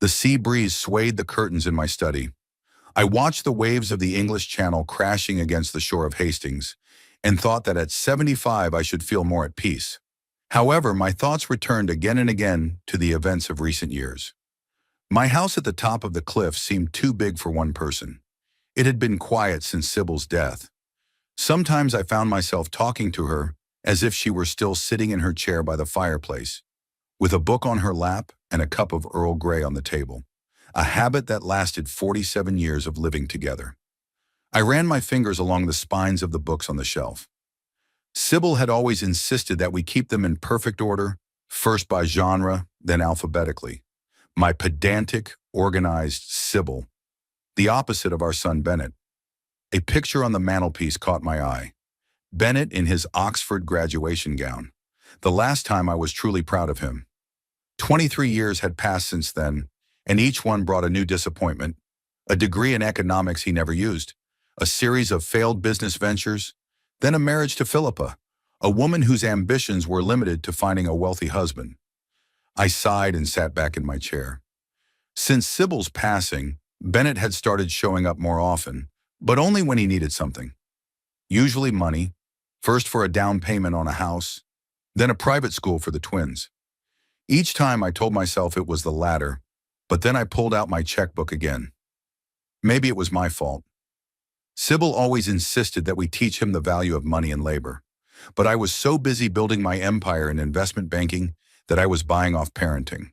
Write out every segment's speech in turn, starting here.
The sea breeze swayed the curtains in my study. I watched the waves of the English Channel crashing against the shore of Hastings and thought that at 75 I should feel more at peace. However, my thoughts returned again and again to the events of recent years. My house at the top of the cliff seemed too big for one person. It had been quiet since Sybil's death. Sometimes I found myself talking to her as if she were still sitting in her chair by the fireplace, with a book on her lap and a cup of Earl Grey on the table, a habit that lasted 47 years of living together. I ran my fingers along the spines of the books on the shelf. Sybil had always insisted that we keep them in perfect order, first by genre, then alphabetically. My pedantic, organized Sybil, the opposite of our son Bennett. A picture on the mantelpiece caught my eye. Bennett in his Oxford graduation gown. The last time I was truly proud of him. 23 years had passed since then, and each one brought a new disappointment. A degree in economics he never used, a series of failed business ventures, then a marriage to Philippa, a woman whose ambitions were limited to finding a wealthy husband. I sighed and sat back in my chair. Since Sybil's passing, Bennett had started showing up more often, but only when he needed something. Usually money, first for a down payment on a house, then a private school for the twins. Each time I told myself it was the latter, but then I pulled out my checkbook again. Maybe it was my fault. Sybil always insisted that we teach him the value of money and labor, but I was so busy building my empire in investment banking that I was buying off parenting.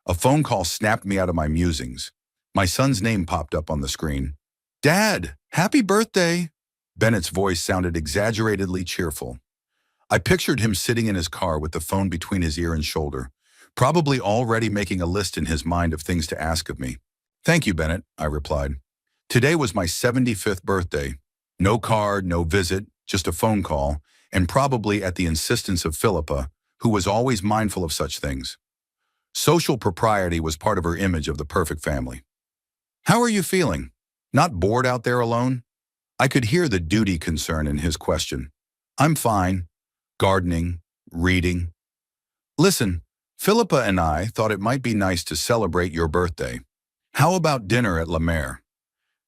A phone call snapped me out of my musings. My son's name popped up on the screen. "Dad, happy birthday!" Bennett's voice sounded exaggeratedly cheerful. I pictured him sitting in his car with the phone between his ear and shoulder, probably already making a list in his mind of things to ask of me. "Thank you, Bennett," I replied. Today was my 75th birthday. No card, no visit, just a phone call, and probably at the insistence of Philippa, who was always mindful of such things. Social propriety was part of her image of the perfect family. "How are you feeling? Not bored out there alone?" I could hear the duty concern in his question. "I'm fine. Gardening, reading." "Listen, Philippa and I thought it might be nice to celebrate your birthday. How about dinner at La Mer?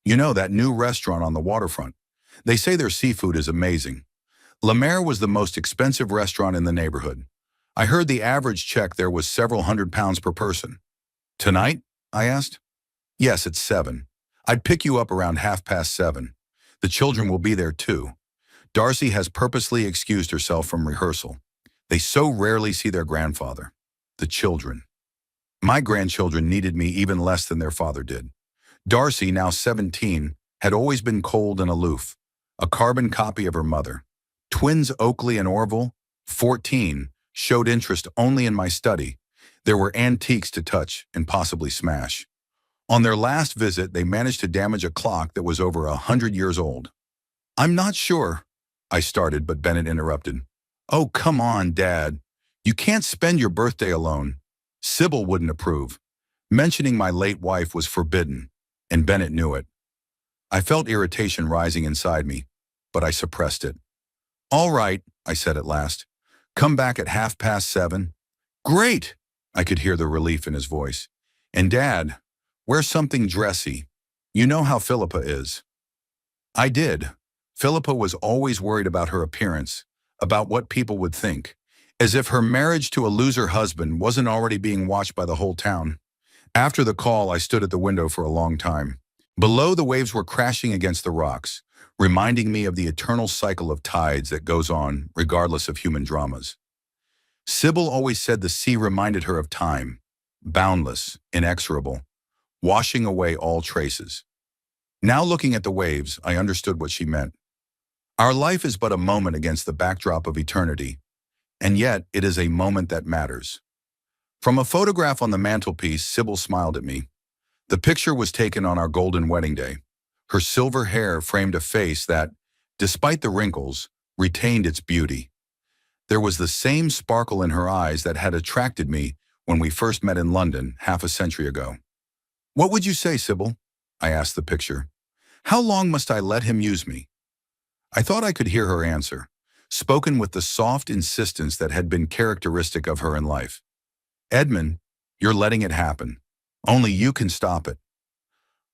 You know, that new restaurant on the waterfront. They say their seafood is amazing. La Mer was the most expensive restaurant in the neighborhood. I heard the average check there was several £100s per person." "Tonight?" I asked. "Yes, at 7. I'd pick you up around 7:30. The children will be there too. Darcy has purposely excused herself from rehearsal. They so rarely see their grandfather. The children. My grandchildren needed me even less than their father did. Darcy, now 17, had always been cold and aloof, a carbon copy of her mother. Twins Oakley and Orville, 14, showed interest only in my study. There were antiques to touch and possibly smash. On their last visit, they managed to damage a clock that was over 100 years old. "I'm not sure," I started, but Bennett interrupted. "Oh, come on, Dad. You can't spend your birthday alone. Sybil wouldn't approve." Mentioning my late wife was forbidden, and Bennett knew it. I felt irritation rising inside me, but I suppressed it. "All right," I said at last. "Come back at 7:30. "Great!" I could hear the relief in his voice. "And Dad, wear something dressy. You know how Philippa is." I did. Philippa was always worried about her appearance, about what people would think, as if her marriage to a loser husband wasn't already being watched by the whole town. After the call, I stood at the window for a long time. Below, the waves were crashing against the rocks, reminding me of the eternal cycle of tides that goes on regardless of human dramas. Sybil always said the sea reminded her of time, boundless, inexorable, washing away all traces. Now looking at the waves, I understood what she meant. Our life is but a moment against the backdrop of eternity, and yet it is a moment that matters. From a photograph on the mantelpiece, Sybil smiled at me. The picture was taken on our golden wedding day. Her silver hair framed a face that, despite the wrinkles, retained its beauty. There was the same sparkle in her eyes that had attracted me when we first met in London half a century ago. "What would you say, Sybil?" I asked the picture. "How long must I let him use me?" I thought I could hear her answer, spoken with the soft insistence that had been characteristic of her in life. "Edmund, you're letting it happen. Only you can stop it.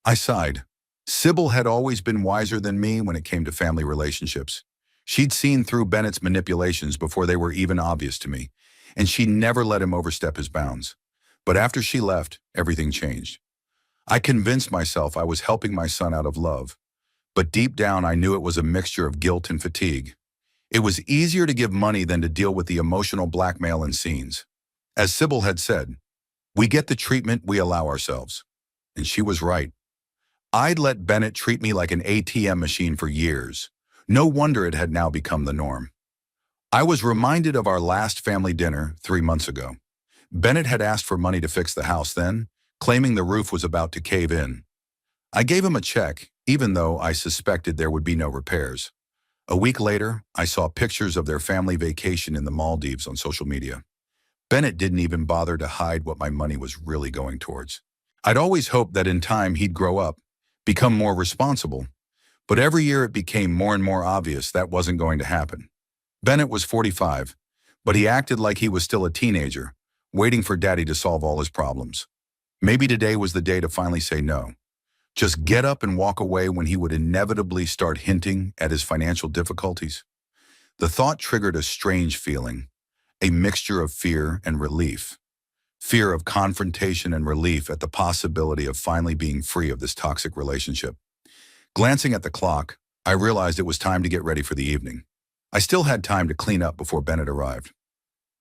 I sighed. Sybil had always been wiser than me when it came to family relationships. She'd seen through Bennett's manipulations before they were even obvious to me, and she never let him overstep his bounds. But after she left, everything changed. I convinced myself I was helping my son out of love, but deep down I knew it was a mixture of guilt and fatigue. It was easier to give money than to deal with the emotional blackmail and scenes. As Sybil had said, we get the treatment we allow ourselves. And she was right. I'd let Bennett treat me like an ATM machine for years. No wonder it had now become the norm. I was reminded of our last family dinner 3 months ago. Bennett had asked for money to fix the house then, claiming the roof was about to cave in. I gave him a check, even though I suspected there would be no repairs. A week later, I saw pictures of their family vacation in the Maldives on social media. Bennett didn't even bother to hide what my money was really going towards. I'd always hoped that in time he'd grow up, become more responsible, but every year it became more and more obvious that wasn't going to happen. Bennett was 45, but he acted like he was still a teenager, waiting for Daddy to solve all his problems. Maybe today was the day to finally say no. Just get up and walk away when he would inevitably start hinting at his financial difficulties. The thought triggered a strange feeling, a mixture of fear and relief. Fear of confrontation and relief at the possibility of finally being free of this toxic relationship. Glancing at the clock, I realized it was time to get ready for the evening. I still had time to clean up before Bennett arrived.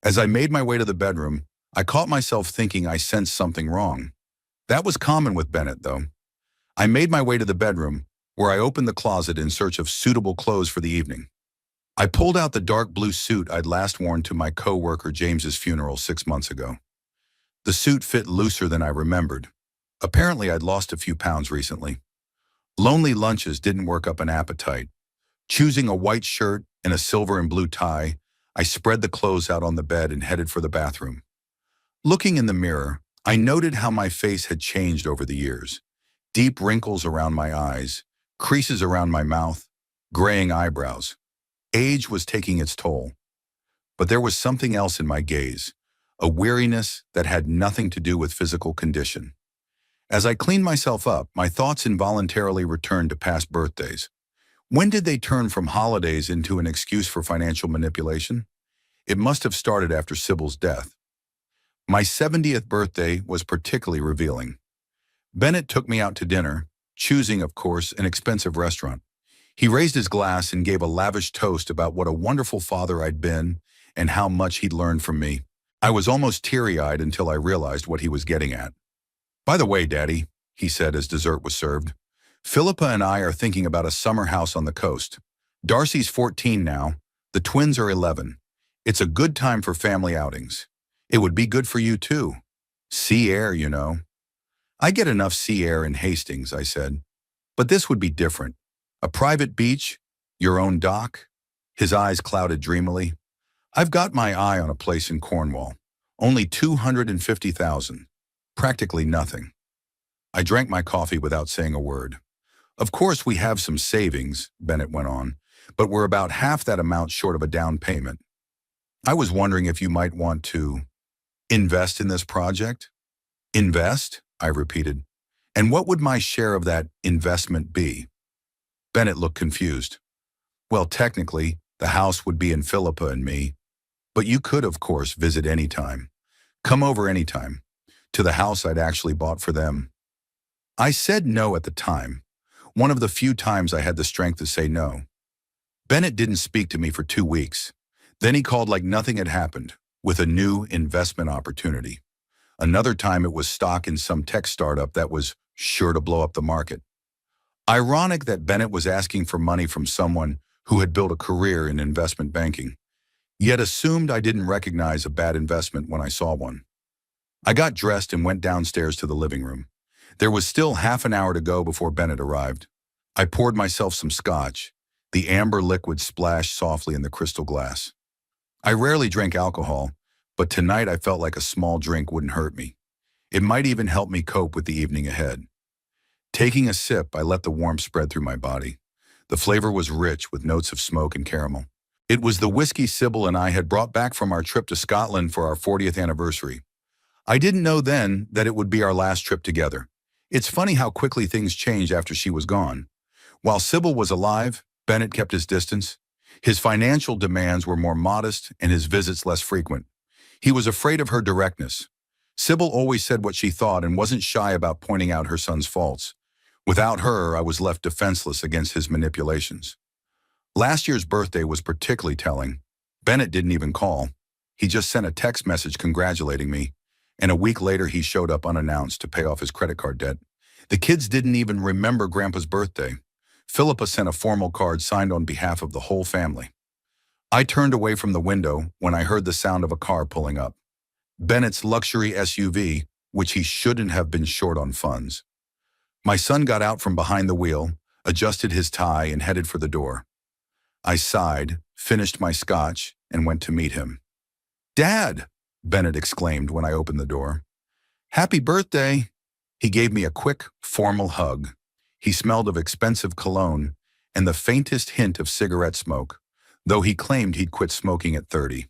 As I made my way to the bedroom, I caught myself thinking I sensed something wrong. That was common with Bennett, though. I made my way to the bedroom, where I opened the closet in search of suitable clothes for the evening. I pulled out the dark blue suit I'd last worn to my co-worker James's funeral 6 months ago. The suit fit looser than I remembered. Apparently, I'd lost a few pounds recently. Lonely lunches didn't work up an appetite. Choosing a white shirt and a silver and blue tie, I spread the clothes out on the bed and headed for the bathroom. Looking in the mirror, I noted how my face had changed over the years. Deep wrinkles around my eyes, creases around my mouth, graying eyebrows. Age was taking its toll. But there was something else in my gaze, a weariness that had nothing to do with physical condition. As I cleaned myself up, my thoughts involuntarily returned to past birthdays. When did they turn from holidays into an excuse for financial manipulation? It must have started after Sybil's death. My 70th birthday was particularly revealing. Bennett took me out to dinner, choosing, of course, an expensive restaurant. He raised his glass and gave a lavish toast about what a wonderful father I'd been and how much he'd learned from me. I was almost teary-eyed until I realized what he was getting at. By the way, Daddy, he said as dessert was served, Philippa and I are thinking about a summer house on the coast. Darcy's 14 now. The twins are 11. It's a good time for family outings. It would be good for you too. Sea air, you know. I get enough sea air in Hastings, I said. But this would be different. A private beach, your own dock. His eyes clouded dreamily. I've got my eye on a place in Cornwall. Only $250,000. Practically nothing. I drank my coffee without saying a word. Of course we have some savings, Bennett went on, but we're about half that amount short of a down payment. I was wondering if you might want to invest in this project? Invest? I repeated. And what would my share of that investment be? Bennett looked confused. Well, technically, the house would be in Philippa and me, but you could, of course, visit any time. Come over anytime. To the house I'd actually bought for them. I said no at the time, one of the few times I had the strength to say no. Bennett didn't speak to me for 2 weeks. Then he called like nothing had happened, with a new investment opportunity. Another time it was stock in some tech startup that was sure to blow up the market. Ironic that Bennett was asking for money from someone who had built a career in investment banking, yet assumed I didn't recognize a bad investment when I saw one. I got dressed and went downstairs to the living room. There was still half an hour to go before Bennett arrived. I poured myself some scotch. The amber liquid splashed softly in the crystal glass. I rarely drink alcohol, but tonight I felt like a small drink wouldn't hurt me. It might even help me cope with the evening ahead. Taking a sip, I let the warmth spread through my body. The flavor was rich with notes of smoke and caramel. It was the whiskey Sybil and I had brought back from our trip to Scotland for our 40th anniversary. I didn't know then that it would be our last trip together. It's funny how quickly things changed after she was gone. While Sybil was alive, Bennett kept his distance. His financial demands were more modest and his visits less frequent. He was afraid of her directness. Sybil always said what she thought and wasn't shy about pointing out her son's faults. Without her, I was left defenseless against his manipulations. Last year's birthday was particularly telling. Bennett didn't even call. He just sent a text message congratulating me, and a week later he showed up unannounced to pay off his credit card debt. The kids didn't even remember Grandpa's birthday. Philippa sent a formal card signed on behalf of the whole family. I turned away from the window when I heard the sound of a car pulling up. Bennett's luxury SUV, which he shouldn't have been short on funds. My son got out from behind the wheel, adjusted his tie, and headed for the door. I sighed, finished my scotch, and went to meet him. "Dad!" Bennett exclaimed when I opened the door. "Happy birthday!" He gave me a quick, formal hug. He smelled of expensive cologne and the faintest hint of cigarette smoke, though he claimed he'd quit smoking at 30.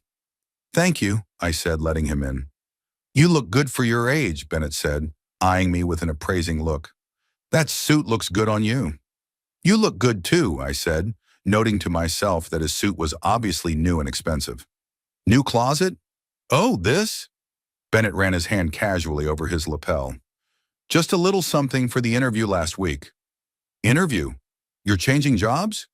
"Thank you," I said, letting him in. "You look good for your age," Bennett said, eyeing me with an appraising look. "That suit looks good on you." "You look good too," I said, noting to myself that his suit was obviously new and expensive. "New closet? Oh, this?" Bennett ran his hand casually over his lapel. "Just a little something for the interview last week." "Interview? You're changing jobs?"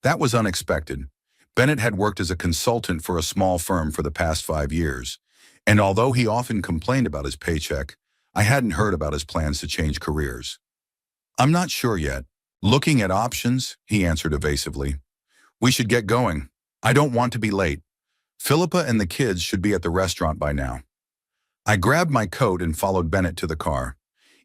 That was unexpected. Bennett had worked as a consultant for a small firm for the past 5 years, and although he often complained about his paycheck, I hadn't heard about his plans to change careers. "I'm not sure yet. Looking at options," he answered evasively. "We should get going. I don't want to be late. Philippa and the kids should be at the restaurant by now." I grabbed my coat and followed Bennett to the car.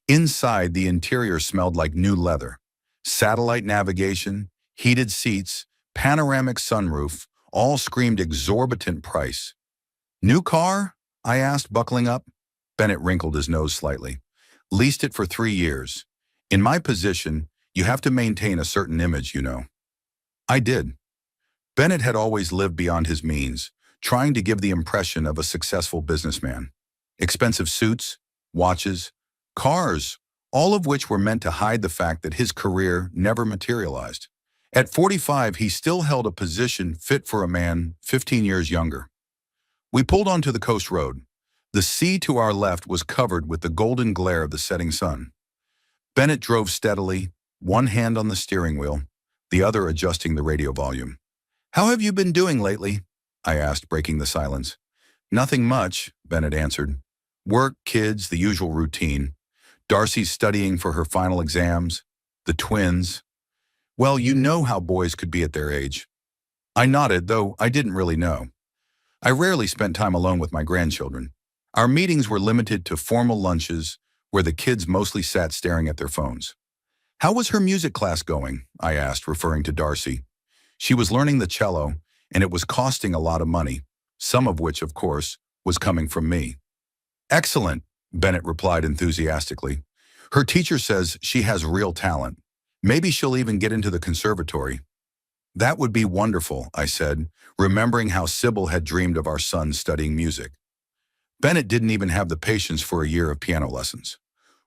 Inside, the interior smelled like new leather. Satellite navigation, heated seats, panoramic sunroof, all screamed exorbitant price. "New car?" I asked, buckling up. Bennett wrinkled his nose slightly. "Leased it for 3 years. In my position, you have to maintain a certain image, you know." I did. Bennett had always lived beyond his means, trying to give the impression of a successful businessman. Expensive suits, watches, cars, all of which were meant to hide the fact that his career never materialized. At 45, he still held a position fit for a man 15 years younger. We pulled onto the coast road. The sea to our left was covered with the golden glare of the setting sun. Bennett drove steadily, one hand on the steering wheel, the other adjusting the radio volume. "How have you been doing lately?" I asked, breaking the silence. "Nothing much," Bennett answered. "Work, kids, the usual routine. Darcy's studying for her final exams. The twins. Well, you know how boys could be at their age." I nodded, though I didn't really know. I rarely spent time alone with my grandchildren. Our meetings were limited to formal lunches where the kids mostly sat staring at their phones. "How was her music class going?" I asked, referring to Darcy. She was learning the cello, and it was costing a lot of money, some of which, of course, was coming from me. "Excellent," Bennett replied enthusiastically. "Her teacher says she has real talent. Maybe she'll even get into the conservatory." "That would be wonderful," I said, remembering how Sybil had dreamed of our son studying music. Bennett didn't even have the patience for a year of piano lessons.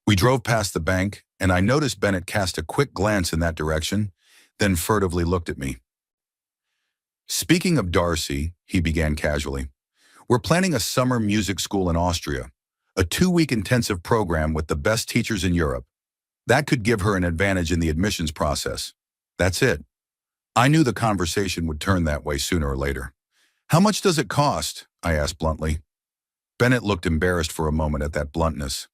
We drove past the bank, and I noticed Bennett cast a quick glance in that direction, then furtively looked at me. "Speaking of Darcy," he began casually, "we're planning a summer music school in Austria, a 2-week intensive program with the best teachers in Europe. That could give her an advantage in the admissions process. That's it." I knew the conversation would turn that way sooner or later. "How much does it cost?" I asked bluntly. Bennett looked embarrassed for a moment at that bluntness.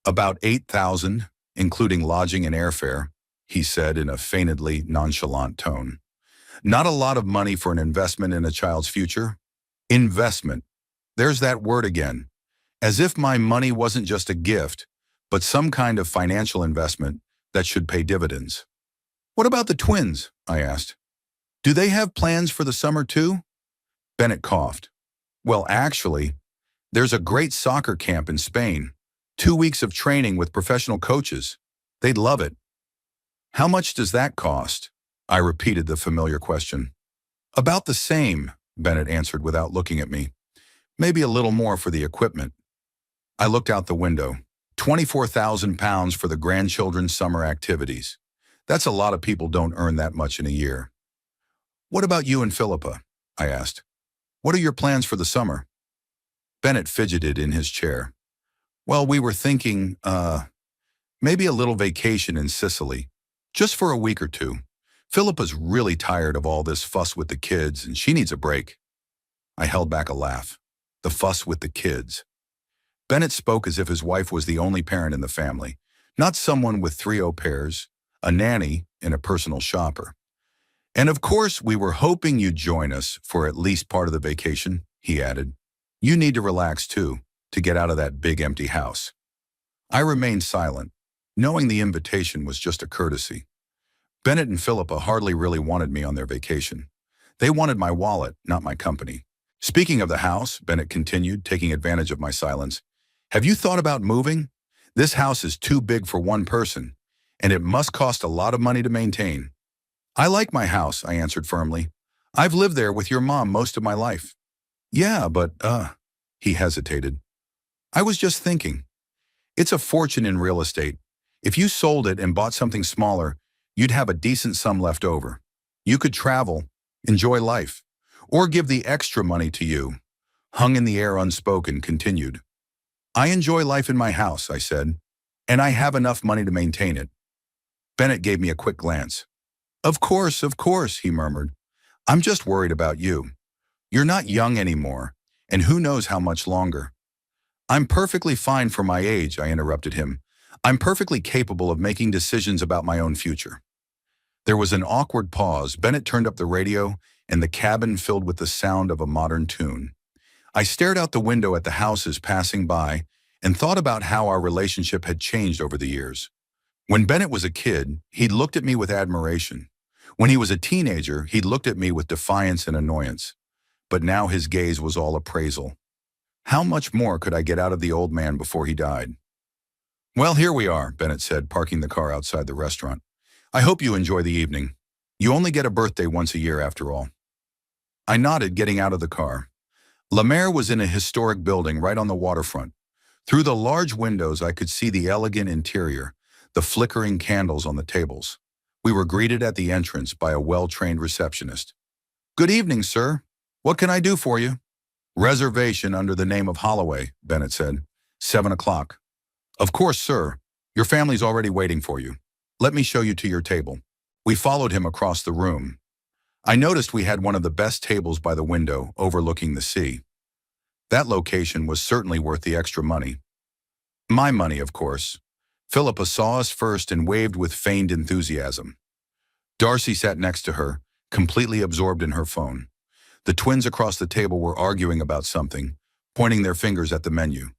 "About 8,000, including lodging and airfare," he said in a feignedly nonchalant tone. "Not a lot of money for an investment in a child's future." Investment. There's that word again. As if my money wasn't just a gift, but some kind of financial investment that should pay dividends. "What about the twins?" I asked. "Do they have plans for the summer too?" Bennett coughed. "Well, actually, there's a great soccer camp in Spain. 2 weeks of training with professional coaches. They'd love it." "How much does that cost?" I repeated the familiar question. "About the same," Bennett answered without looking at me. "Maybe a little more for the equipment." I looked out the window. £24,000 for the grandchildren's summer activities. That's a lot of people don't earn that much in a year. What about you and Philippa? I asked. What are your plans for the summer? Bennett fidgeted in his chair. Well, we were thinking, maybe a little vacation in Sicily. Just for a week or two. Philippa's really tired of all this fuss with the kids and she needs a break. I held back a laugh. The fuss with the kids. Bennett spoke as if his wife was the only parent in the family, not someone with 3 au pairs, a nanny, and a personal shopper. And of course, we were hoping you'd join us for at least part of the vacation, he added. You need to relax too, to get out of that big empty house. I remained silent, knowing the invitation was just a courtesy. Bennett and Philippa hardly really wanted me on their vacation. They wanted my wallet, not my company. Speaking of the house, Bennett continued, taking advantage of my silence, have you thought about moving? This house is too big for one person, and it must cost a lot of money to maintain. I like my house, I answered firmly. I've lived there with your mom most of my life. Yeah, but, he hesitated. I was just thinking. It's a fortune in real estate. If you sold it and bought something smaller, you'd have a decent sum left over. You could travel, enjoy life, or give the extra money to you. Hung in the air unspoken, continued. I enjoy life in my house, I said, and I have enough money to maintain it. Bennett gave me a quick glance. Of course, he murmured. I'm just worried about you. You're not young anymore, and who knows how much longer. I'm perfectly fine for my age, I interrupted him. I'm perfectly capable of making decisions about my own future. There was an awkward pause. Bennett turned up the radio, and the cabin filled with the sound of a modern tune. I stared out the window at the houses passing by and thought about how our relationship had changed over the years. When Bennett was a kid, he'd looked at me with admiration. When he was a teenager, he'd looked at me with defiance and annoyance. But now his gaze was all appraisal. How much more could I get out of the old man before he died? Well, here we are, Bennett said, parking the car outside the restaurant. I hope you enjoy the evening. You only get a birthday once a year, after all. I nodded, getting out of the car. La Mer was in a historic building right on the waterfront. Through the large windows, I could see the elegant interior, the flickering candles on the tables. We were greeted at the entrance by a well-trained receptionist. Good evening, sir. What can I do for you? Reservation under the name of Holloway, Bennett said. 7 o'clock. Of course, sir. Your family's already waiting for you. Let me show you to your table. We followed him across the room. I noticed we had one of the best tables by the window, overlooking the sea. That location was certainly worth the extra money. My money, of course. Philippa saw us first and waved with feigned enthusiasm. Darcy sat next to her, completely absorbed in her phone. The twins across the table were arguing about something, pointing their fingers at the menu.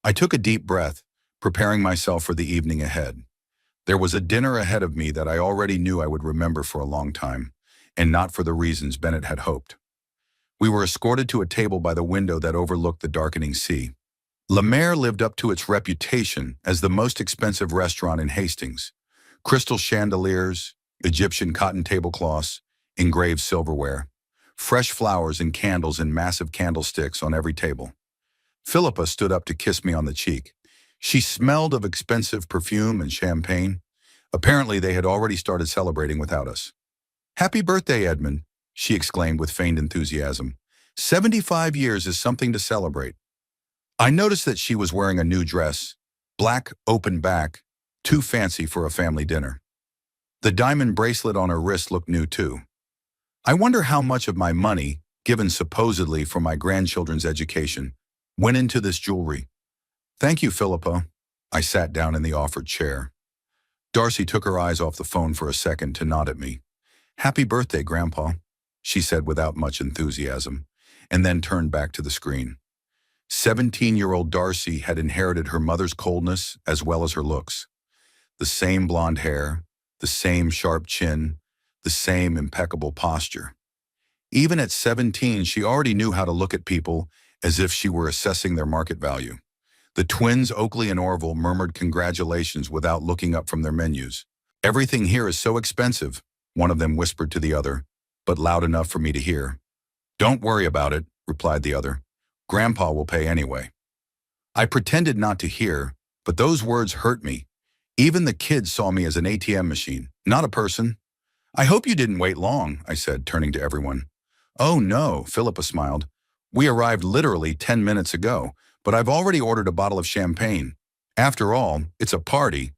I took a deep breath, preparing myself for the evening ahead. There was a dinner ahead of me that I already knew I would remember for a long time, and not for the reasons Bennett had hoped. We were escorted to a table by the window that overlooked the darkening sea. La Mer lived up to its reputation as the most expensive restaurant in Hastings. Crystal chandeliers, Egyptian cotton tablecloths, engraved silverware, fresh flowers and candles in massive candlesticks on every table. Philippa stood up to kiss me on the cheek. She smelled of expensive perfume and champagne. Apparently, they had already started celebrating without us. Happy birthday, Edmund, she exclaimed with feigned enthusiasm. 75 years is something to celebrate. I noticed that she was wearing a new dress, black, open back, too fancy for a family dinner. The diamond bracelet on her wrist looked new too. I wonder how much of my money, given supposedly for my grandchildren's education, went into this jewelry. Thank you, Philippa. I sat down in the offered chair. Darcy took her eyes off the phone for a second to nod at me. Happy birthday, Grandpa, she said without much enthusiasm, and then turned back to the screen. 17-year-old Darcy had inherited her mother's coldness as well as her looks. The same blonde hair, the same sharp chin, the same impeccable posture. Even at 17, she already knew how to look at people as if she were assessing their market value. The twins, Oakley and Orville, murmured congratulations without looking up from their menus. Everything here is so expensive, one of them whispered to the other, but loud enough for me to hear. Don't worry about it, replied the other. Grandpa will pay anyway. I pretended not to hear, but those words hurt me. Even the kids saw me as an ATM machine, not a person. I hope you didn't wait long, I said, turning to everyone. Oh no, Philippa smiled. We arrived literally 10 minutes ago, but I've already ordered a bottle of champagne. After all, it's a party.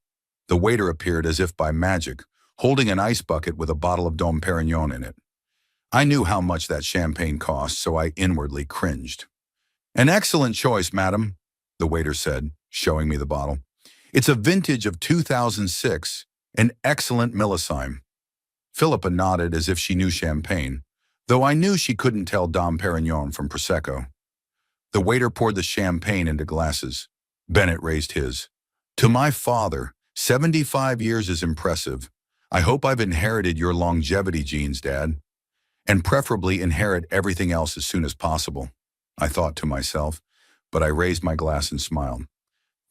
The waiter appeared as if by magic, holding an ice bucket with a bottle of Dom Perignon in it. I knew how much that champagne cost, so I inwardly cringed. An excellent choice, madam, the waiter said, showing me the bottle. It's a vintage of 2006, an excellent millesime. Philippa nodded as if she knew champagne, though I knew she couldn't tell Dom Perignon from Prosecco. The waiter poured the champagne into glasses. Bennett raised his. To my father, 75 years is impressive. I hope I've inherited your longevity genes, Dad. And preferably inherit everything else as soon as possible, I thought to myself, but I raised my glass and smiled.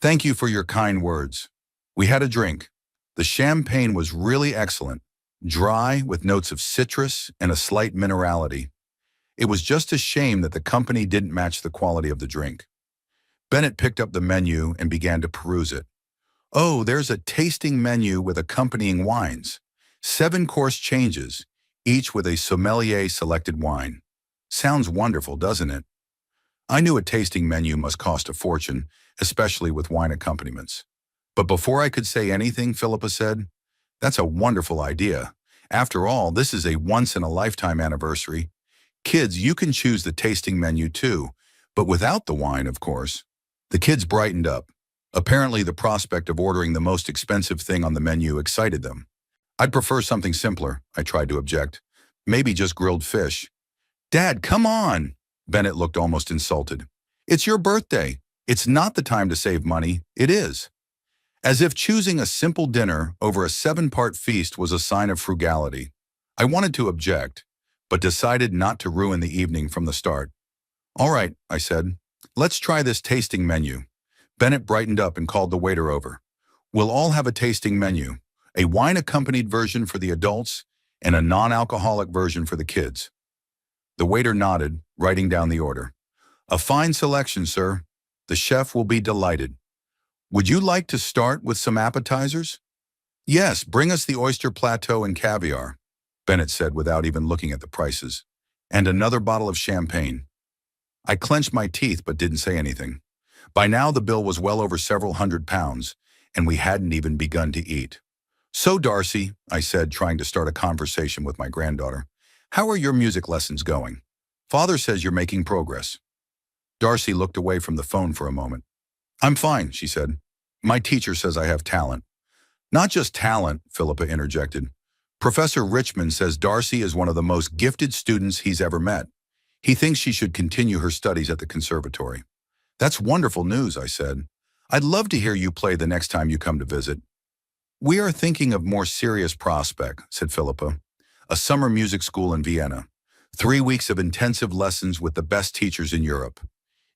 Thank you for your kind words. We had a drink. The champagne was really excellent, dry with notes of citrus and a slight minerality. It was just a shame that the company didn't match the quality of the drink. Bennett picked up the menu and began to peruse it. Oh, there's a tasting menu with accompanying wines. 7 course changes, each with a sommelier-selected wine. Sounds wonderful, doesn't it? I knew a tasting menu must cost a fortune, especially with wine accompaniments. But before I could say anything, Philippa said, That's a wonderful idea. After all, this is a once-in-a-lifetime anniversary. Kids, you can choose the tasting menu too, but without the wine, of course. The kids brightened up. Apparently, the prospect of ordering the most expensive thing on the menu excited them. I'd prefer something simpler, I tried to object. Maybe just grilled fish. Dad, come on! Bennett looked almost insulted. It's your birthday. It's not the time to save money. It is. As if choosing a simple dinner over a 7-part feast was a sign of frugality. I wanted to object, but decided not to ruin the evening from the start. All right, I said. Let's try this tasting menu. Bennett brightened up and called the waiter over. We'll all have a tasting menu, a wine-accompanied version for the adults and a non-alcoholic version for the kids. The waiter nodded, writing down the order. A fine selection, sir. The chef will be delighted. Would you like to start with some appetizers? Yes, bring us the oyster plateau and caviar, Bennett said without even looking at the prices. And another bottle of champagne. I clenched my teeth but didn't say anything. By now the bill was well over several £100, and we hadn't even begun to eat. So Darcy, I said, trying to start a conversation with my granddaughter, how are your music lessons going? Father says you're making progress. Darcy looked away from the phone for a moment. I'm fine, she said. My teacher says I have talent. Not just talent, Philippa interjected. Professor Richmond says Darcy is one of the most gifted students he's ever met. He thinks she should continue her studies at the conservatory. That's wonderful news, I said. I'd love to hear you play the next time you come to visit. We are thinking of more serious prospect, said Philippa. A summer music school in Vienna. 3 weeks of intensive lessons with the best teachers in Europe.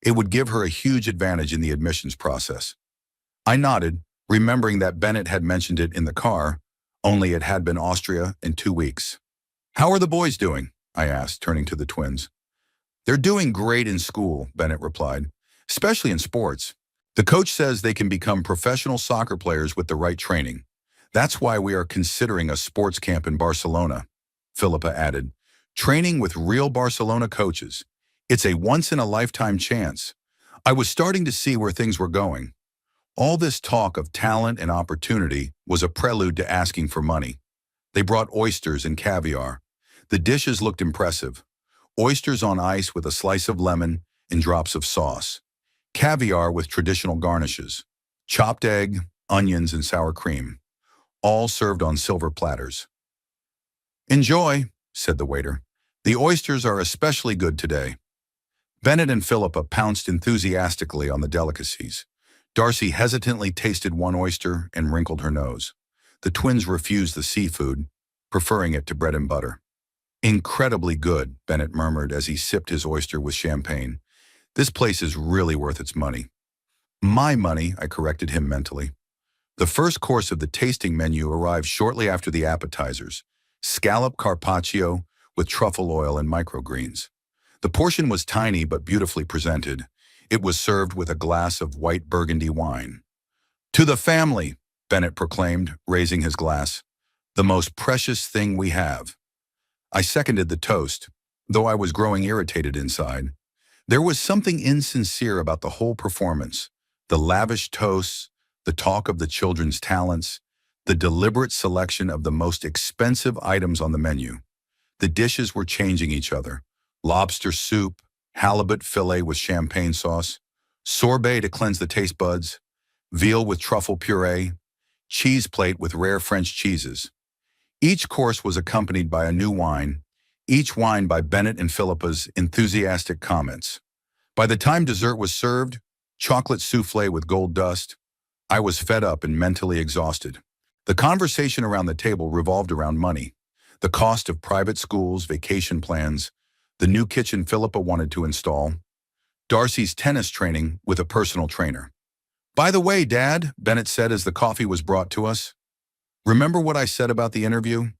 It would give her a huge advantage in the admissions process. I nodded, remembering that Bennett had mentioned it in the car, only it had been Austria in 2 weeks. How are the boys doing? I asked, turning to the twins. They're doing great in school, Bennett replied, especially in sports. The coach says they can become professional soccer players with the right training. That's why we are considering a sports camp in Barcelona, Philippa added. Training with real Barcelona coaches. It's a once-in-a-lifetime chance. I was starting to see where things were going. All this talk of talent and opportunity was a prelude to asking for money. They brought oysters and caviar. The dishes looked impressive. Oysters on ice with a slice of lemon and drops of sauce. Caviar with traditional garnishes. Chopped egg, onions, and sour cream. All served on silver platters. Enjoy, said the waiter. The oysters are especially good today. Bennett and Philippa pounced enthusiastically on the delicacies. Darcy hesitantly tasted one oyster and wrinkled her nose. The twins refused the seafood, preferring it to bread and butter. Incredibly good, Bennett murmured as he sipped his oyster with champagne. This place is really worth its money. My money, I corrected him mentally. The first course of the tasting menu arrived shortly after the appetizers, scallop carpaccio with truffle oil and microgreens. The portion was tiny but beautifully presented. It was served with a glass of white burgundy wine. "To the family," Bennett proclaimed, raising his glass. "The most precious thing we have." I seconded the toast, though I was growing irritated inside. There was something insincere about the whole performance. The lavish toasts, the talk of the children's talents, the deliberate selection of the most expensive items on the menu. The dishes were changing each other. Lobster soup, halibut fillet with champagne sauce, sorbet to cleanse the taste buds, veal with truffle puree, cheese plate with rare French cheeses. Each course was accompanied by a new wine, each wine by Bennett and Philippa's enthusiastic comments. By the time dessert was served, chocolate souffle with gold dust, I was fed up and mentally exhausted. The conversation around the table revolved around money, the cost of private schools, vacation plans, the new kitchen Philippa wanted to install, Darcy's tennis training with a personal trainer. "By the way, Dad," Bennett said as the coffee was brought to us, "remember what I said about the interview?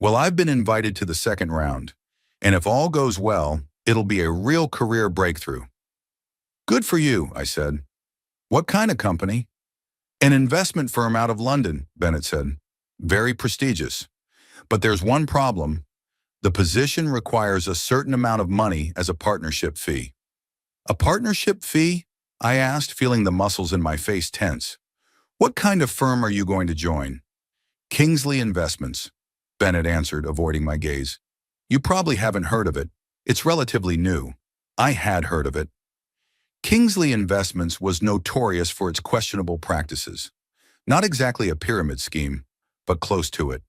Well, I've been invited to the second round, and if all goes well, it'll be a real career breakthrough." "Good for you," I said. "What kind of company?" "An investment firm out of London," Bennett said. "Very prestigious. But there's one problem. The position requires a certain amount of money as a partnership fee." "A partnership fee?" I asked, feeling the muscles in my face tense. "What kind of firm are you going to join?" "Kingsley Investments," Bennett answered, avoiding my gaze. "You probably haven't heard of it. It's relatively new." I had heard of it. Kingsley Investments was notorious for its questionable practices. Not exactly a pyramid scheme, but close to it.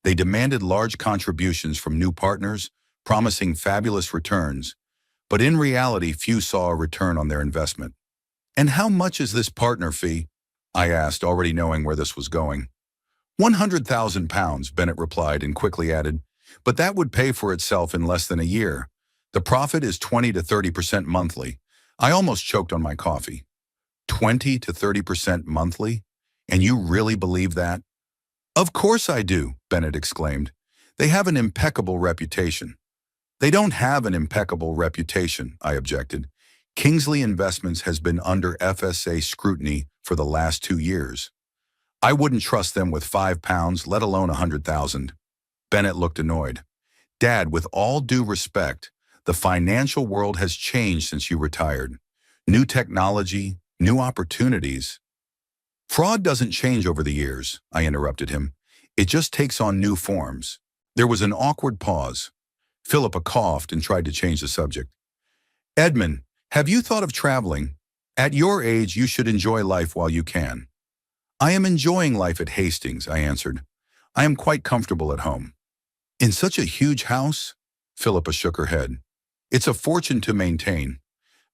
They demanded large contributions from new partners, promising fabulous returns, but in reality few saw a return on their investment. "And how much is this partner fee?" I asked, already knowing where this was going. £100,000, Bennett replied and quickly added, "But that would pay for itself in less than a year. The profit is 20 to 30% monthly." I almost choked on my coffee. 20 to 30% monthly? And you really believe that? "Of course I do," Bennett exclaimed. "They have an impeccable reputation." "They don't have an impeccable reputation," I objected. "Kingsley Investments has been under FSA scrutiny for the last 2 years. I wouldn't trust them with £5, let alone 100,000. Bennett looked annoyed. "Dad, with all due respect, the financial world has changed since you retired. New technology, new opportunities." "Fraud doesn't change over the years," I interrupted him. "It just takes on new forms." There was an awkward pause. Philippa coughed and tried to change the subject. "Edmund, have you thought of traveling? At your age, you should enjoy life while you can." "I am enjoying life at Hastings," I answered. "I am quite comfortable at home." "In such a huge house?" Philippa shook her head. "It's a fortune to maintain.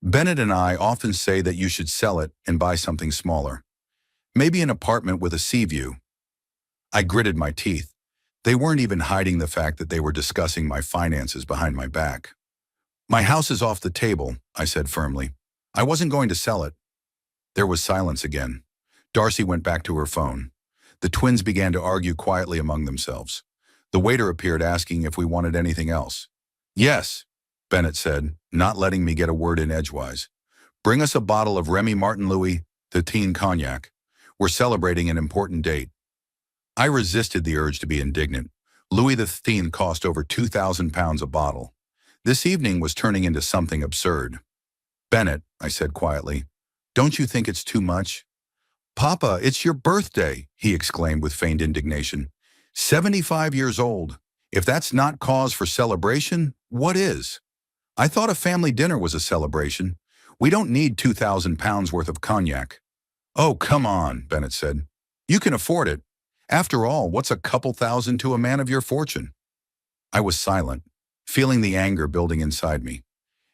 Bennett and I often say that you should sell it and buy something smaller. Maybe an apartment with a sea view." I gritted my teeth. They weren't even hiding the fact that they were discussing my finances behind my back. "My house is off the table," I said firmly. "I wasn't going to sell it." There was silence again. Darcy went back to her phone. The twins began to argue quietly among themselves. The waiter appeared, asking if we wanted anything else. "Yes," Bennett said, not letting me get a word in edgewise. "Bring us a bottle of Remy Martin Louis XIII cognac. We're celebrating an important date." I resisted the urge to be indignant. Louis XIII cost over £2,000 a bottle. This evening was turning into something absurd. "Bennett," I said quietly, "don't you think it's too much?" "Papa, it's your birthday," he exclaimed with feigned indignation. 75 years old. If that's not cause for celebration, what is? I thought a family dinner was a celebration. We don't need £2,000 worth of cognac." "Oh, come on," Bennett said. "You can afford it. After all, what's a couple thousand to a man of your fortune?" I was silent, feeling the anger building inside me.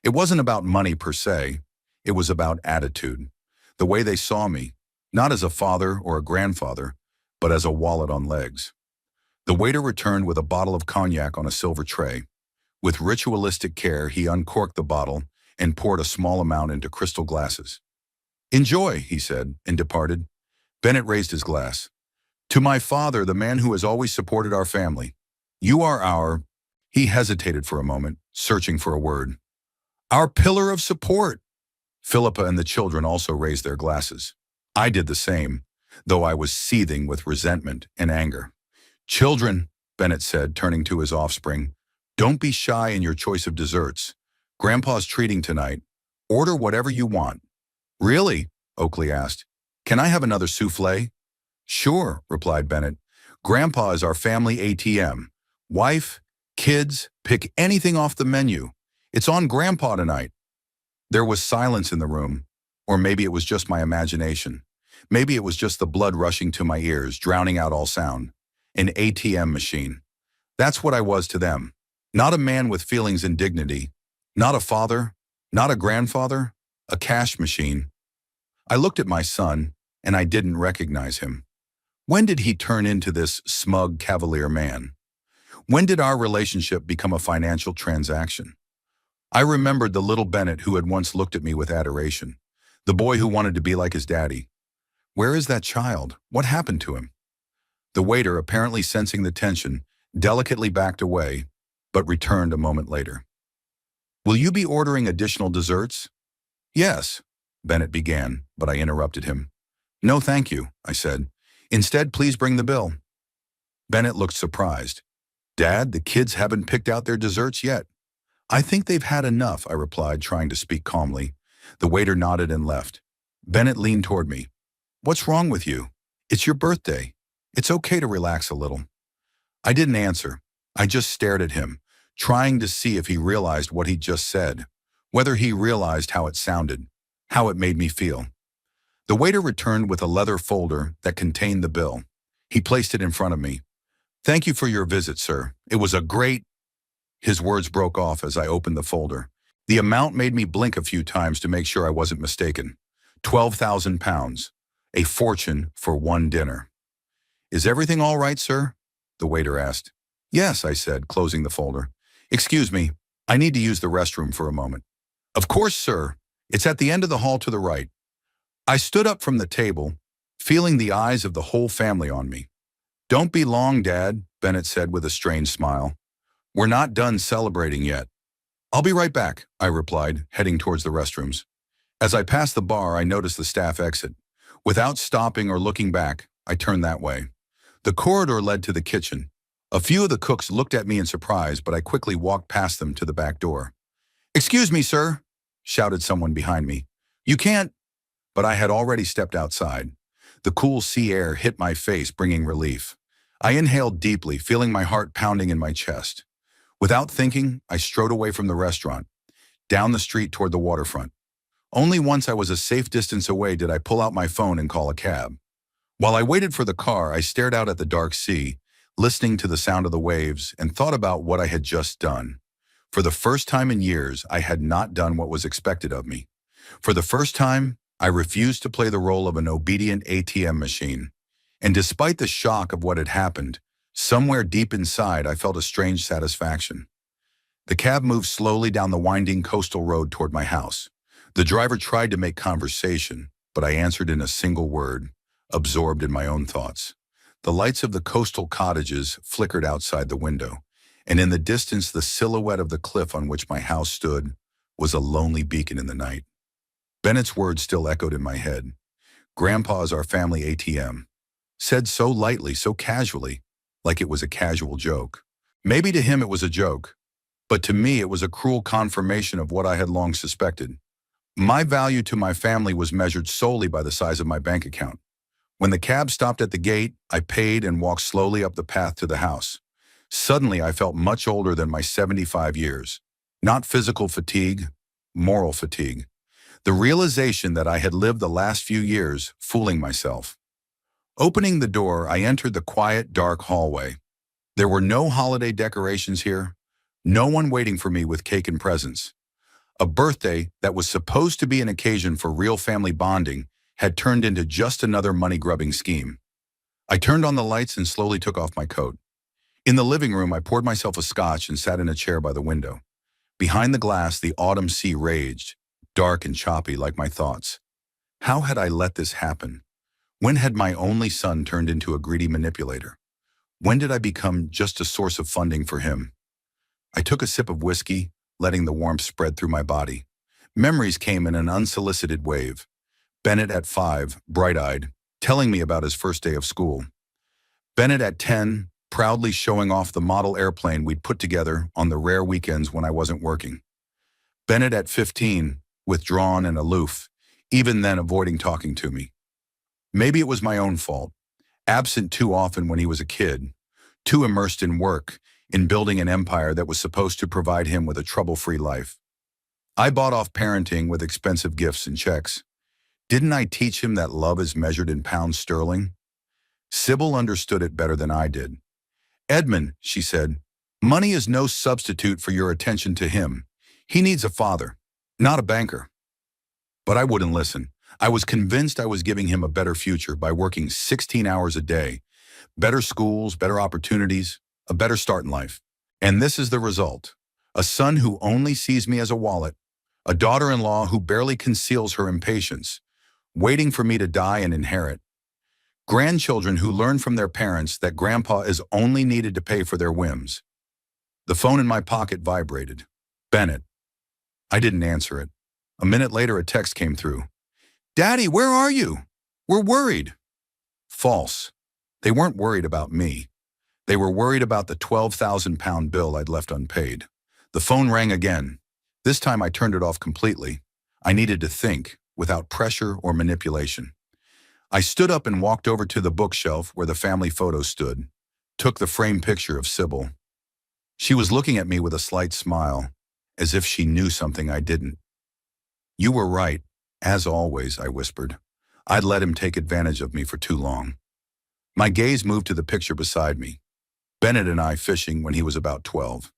It wasn't about money per se. It was about attitude. The way they saw me, not as a father or a grandfather, but as a wallet on legs. The waiter returned with a bottle of cognac on a silver tray. With ritualistic care, he uncorked the bottle and poured a small amount into crystal glasses. "Enjoy," he said, and departed. Bennett raised his glass. "To my father, the man who has always supported our family. You are our—" He hesitated for a moment, searching for a word. "Our pillar of support." Philippa and the children also raised their glasses. I did the same, though I was seething with resentment and anger. Children, Bennett said, turning to his offspring, don't be shy in your choice of desserts. Grandpa's treating tonight. Order whatever you want. Really? Oakley asked. Can I have another souffle? Sure, replied Bennett. Grandpa is our family ATM. Wife, kids, pick anything off the menu. It's on Grandpa tonight. There was silence in the room, or maybe it was just my imagination. Maybe it was just the blood rushing to my ears, drowning out all sound. An ATM machine. That's what I was to them. Not a man with feelings and dignity. Not a father. Not a grandfather. A cash machine. I looked at my son, and I didn't recognize him. When did he turn into this smug, cavalier man? When did our relationship become a financial transaction? I remembered the little Bennett who had once looked at me with adoration, the boy who wanted to be like his daddy. Where is that child? What happened to him? The waiter, apparently sensing the tension, delicately backed away, but returned a moment later. Will you be ordering additional desserts? Yes, Bennett began, but I interrupted him. No, thank you, I said. Instead, please bring the bill. Bennett looked surprised. Dad, the kids haven't picked out their desserts yet. I think they've had enough, I replied, trying to speak calmly. The waiter nodded and left. Bennett leaned toward me. What's wrong with you? It's your birthday. It's okay to relax a little. I didn't answer. I just stared at him, trying to see if he realized what he'd just said, whether he realized how it sounded, how it made me feel. The waiter returned with a leather folder that contained the bill. He placed it in front of me. Thank you for your visit, sir. It was a great... His words broke off as I opened the folder. The amount made me blink a few times to make sure I wasn't mistaken. £12,000. A fortune for one dinner. Is everything all right, sir? The waiter asked. Yes, I said, closing the folder. Excuse me, I need to use the restroom for a moment. Of course, sir. It's at the end of the hall to the right. I stood up from the table, feeling the eyes of the whole family on me. Don't be long, Dad, Bennett said with a strange smile. We're not done celebrating yet. I'll be right back, I replied, heading towards the restrooms. As I passed the bar, I noticed the staff exit. Without stopping or looking back, I turned that way. The corridor led to the kitchen. A few of the cooks looked at me in surprise, but I quickly walked past them to the back door. Excuse me, sir, shouted someone behind me. You can't... But I had already stepped outside. The cool sea air hit my face, bringing relief. I inhaled deeply, feeling my heart pounding in my chest. Without thinking, I strode away from the restaurant, down the street toward the waterfront. Only once I was a safe distance away did I pull out my phone and call a cab. While I waited for the car, I stared out at the dark sea, listening to the sound of the waves, and thought about what I had just done. For the first time in years, I had not done what was expected of me. For the first time, I refused to play the role of an obedient ATM machine. And despite the shock of what had happened, somewhere deep inside I felt a strange satisfaction. The cab moved slowly down the winding coastal road toward my house. The driver tried to make conversation, but I answered in a single word, absorbed in my own thoughts. The lights of the coastal cottages flickered outside the window, and in the distance the silhouette of the cliff on which my house stood was a lonely beacon in the night. Bennett's words still echoed in my head. Grandpa's our family ATM. Said so lightly, so casually, like it was a casual joke. Maybe to him it was a joke, but to me it was a cruel confirmation of what I had long suspected. My value to my family was measured solely by the size of my bank account. When the cab stopped at the gate, I paid and walked slowly up the path to the house. Suddenly, I felt much older than my 75 years. Not physical fatigue, moral fatigue. The realization that I had lived the last few years fooling myself. Opening the door, I entered the quiet, dark hallway. There were no holiday decorations here, no one waiting for me with cake and presents. A birthday that was supposed to be an occasion for real family bonding had turned into just another money-grubbing scheme. I turned on the lights and slowly took off my coat. In the living room, I poured myself a scotch and sat in a chair by the window. Behind the glass, the autumn sea raged, dark and choppy like my thoughts. How had I let this happen? When had my only son turned into a greedy manipulator? When did I become just a source of funding for him? I took a sip of whiskey, letting the warmth spread through my body. Memories came in an unsolicited wave. Bennett at 5, bright-eyed, telling me about his first day of school. Bennett at 10, proudly showing off the model airplane we'd put together on the rare weekends when I wasn't working. Bennett at 15, withdrawn and aloof, even then avoiding talking to me. Maybe it was my own fault, absent too often when he was a kid, too immersed in work, in building an empire that was supposed to provide him with a trouble-free life. I bought off parenting with expensive gifts and checks. Didn't I teach him that love is measured in pounds sterling? Sybil understood it better than I did. Edmund, she said, money is no substitute for your attention to him. He needs a father, not a banker. But I wouldn't listen. I was convinced I was giving him a better future by working 16 hours a day, better schools, better opportunities, a better start in life. And this is the result. A son who only sees me as a wallet, a daughter-in-law who barely conceals her impatience, waiting for me to die and inherit. Grandchildren who learn from their parents that grandpa is only needed to pay for their whims. The phone in my pocket vibrated. Bennett. I didn't answer it. A minute later, a text came through. Daddy, where are you? We're worried. False. They weren't worried about me. They were worried about the 12,000-pound bill I'd left unpaid. The phone rang again. This time I turned it off completely. I needed to think, without pressure or manipulation. I stood up and walked over to the bookshelf where the family photo stood, took the framed picture of Sybil. She was looking at me with a slight smile, as if she knew something I didn't. You were right, as always, I whispered. I'd let him take advantage of me for too long. My gaze moved to the picture beside me. Bennett and I fishing when he was about 12.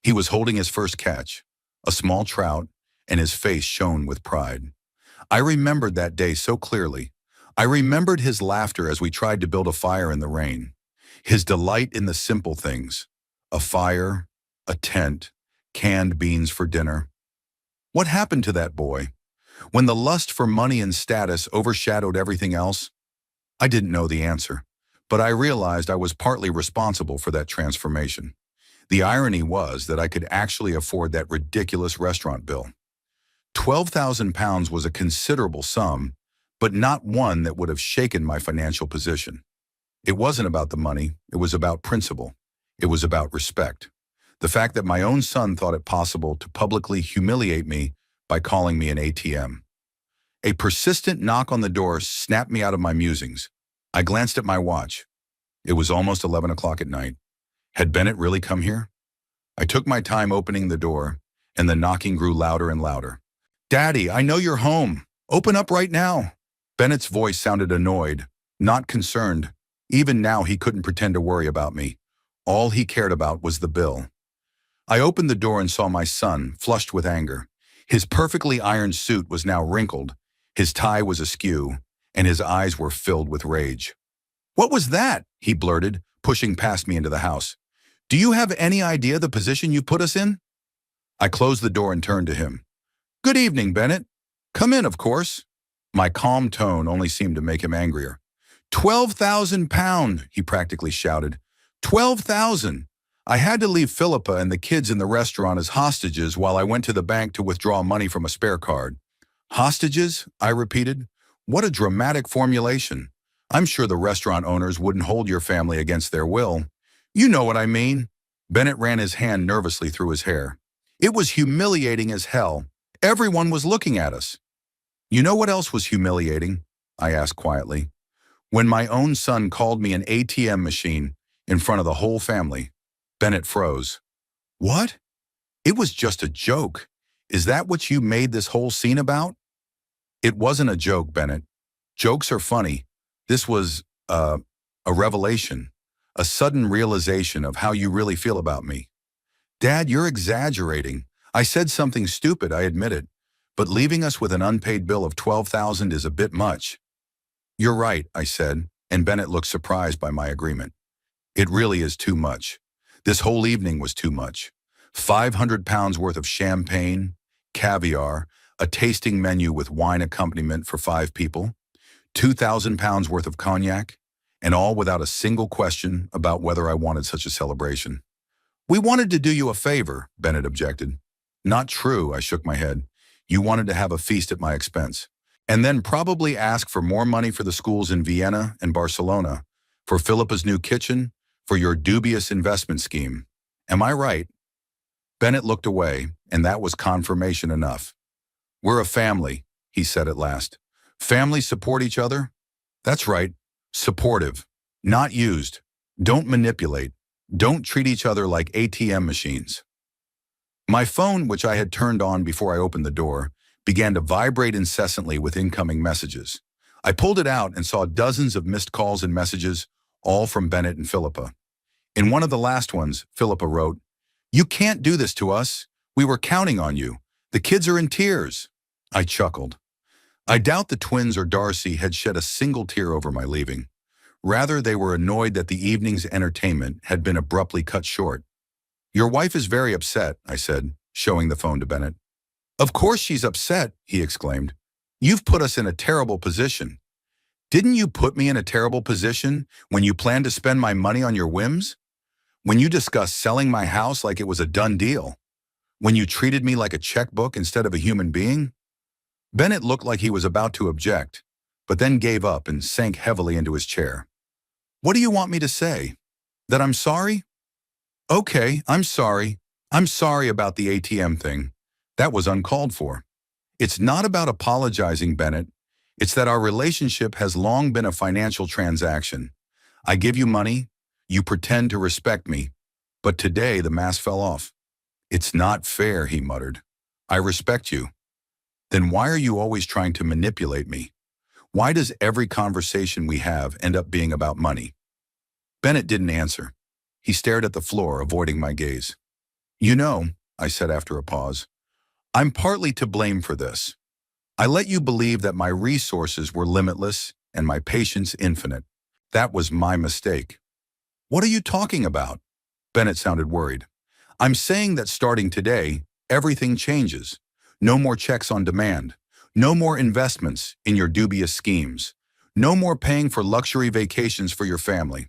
He was holding his first catch, a small trout, and his face shone with pride. I remembered that day so clearly. I remembered his laughter as we tried to build a fire in the rain, his delight in the simple things, a fire, a tent, canned beans for dinner. What happened to that boy? When the lust for money and status overshadowed everything else? I didn't know the answer, but I realized I was partly responsible for that transformation. The irony was that I could actually afford that ridiculous restaurant bill. 12,000 pounds was a considerable sum, but not one that would have shaken my financial position. It wasn't about the money, it was about principle. It was about respect. The fact that my own son thought it possible to publicly humiliate me by calling me an ATM. A persistent knock on the door snapped me out of my musings. I glanced at my watch. It was almost 11 o'clock at night. Had Bennett really come here? I took my time opening the door, and the knocking grew louder and louder. Daddy, I know you're home. Open up right now. Bennett's voice sounded annoyed, not concerned. Even now, he couldn't pretend to worry about me. All he cared about was the bill. I opened the door and saw my son, flushed with anger. His perfectly ironed suit was now wrinkled, his tie was askew, and his eyes were filled with rage. What was that? He blurted, pushing past me into the house. Do you have any idea the position you put us in? I closed the door and turned to him. Good evening, Bennett. Come in, of course. My calm tone only seemed to make him angrier. 12,000 pounds, he practically shouted. 12,000! I had to leave Philippa and the kids in the restaurant as hostages while I went to the bank to withdraw money from a spare card. Hostages? I repeated. What a dramatic formulation. I'm sure the restaurant owners wouldn't hold your family against their will. You know what I mean. Bennett ran his hand nervously through his hair. It was humiliating as hell. Everyone was looking at us. You know what else was humiliating? I asked quietly. When my own son called me an ATM machine in front of the whole family. Bennett froze. What? It was just a joke. Is that what you made this whole scene about? It wasn't a joke, Bennett. Jokes are funny. This was, a revelation. A sudden realization of how you really feel about me. Dad, you're exaggerating. I said something stupid, I admit it. But leaving us with an unpaid bill of 12,000 is a bit much. You're right, I said, and Bennett looked surprised by my agreement. It really is too much. This whole evening was too much. 500 pounds worth of champagne, caviar, a tasting menu with wine accompaniment for 5 people, 2,000 pounds worth of cognac, and all without a single question about whether I wanted such a celebration. We wanted to do you a favor, Bennett objected. Not true, I shook my head. You wanted to have a feast at my expense. And then probably ask for more money for the schools in Vienna and Barcelona, for Philippa's new kitchen, for your dubious investment scheme. Am I right? Bennett looked away, and that was confirmation enough. We're a family, he said at last. Families support each other? That's right. Supportive. Not used. Don't manipulate. Don't treat each other like ATM machines. My phone, which I had turned on before I opened the door, began to vibrate incessantly with incoming messages. I pulled it out and saw dozens of missed calls and messages, all from Bennett and Philippa. In one of the last ones, Philippa wrote, "You can't do this to us. We were counting on you. The kids are in tears." I chuckled. I doubt the twins or Darcy had shed a single tear over my leaving. Rather, they were annoyed that the evening's entertainment had been abruptly cut short. "Your wife is very upset," I said, showing the phone to Bennett. "Of course she's upset," he exclaimed. "You've put us in a terrible position." "Didn't you put me in a terrible position when you planned to spend my money on your whims? When you discussed selling my house like it was a done deal? When you treated me like a checkbook instead of a human being?" Bennett looked like he was about to object, but then gave up and sank heavily into his chair. "What do you want me to say? That I'm sorry? Okay, I'm sorry. I'm sorry about the ATM thing. That was uncalled for. It's not about apologizing, Bennett. It's that our relationship has long been a financial transaction. I give you money, you pretend to respect me, but today the mask fell off." "It's not fair," he muttered. "I respect you. Then why are you always trying to manipulate me? Why does every conversation we have end up being about money?" Bennett didn't answer. He stared at the floor, avoiding my gaze. "You know," I said after a pause, "I'm partly to blame for this. I let you believe that my resources were limitless and my patience infinite. That was my mistake." "What are you talking about?" Bennett sounded worried. "I'm saying that starting today, everything changes. No more checks on demand. No more investments in your dubious schemes. No more paying for luxury vacations for your family.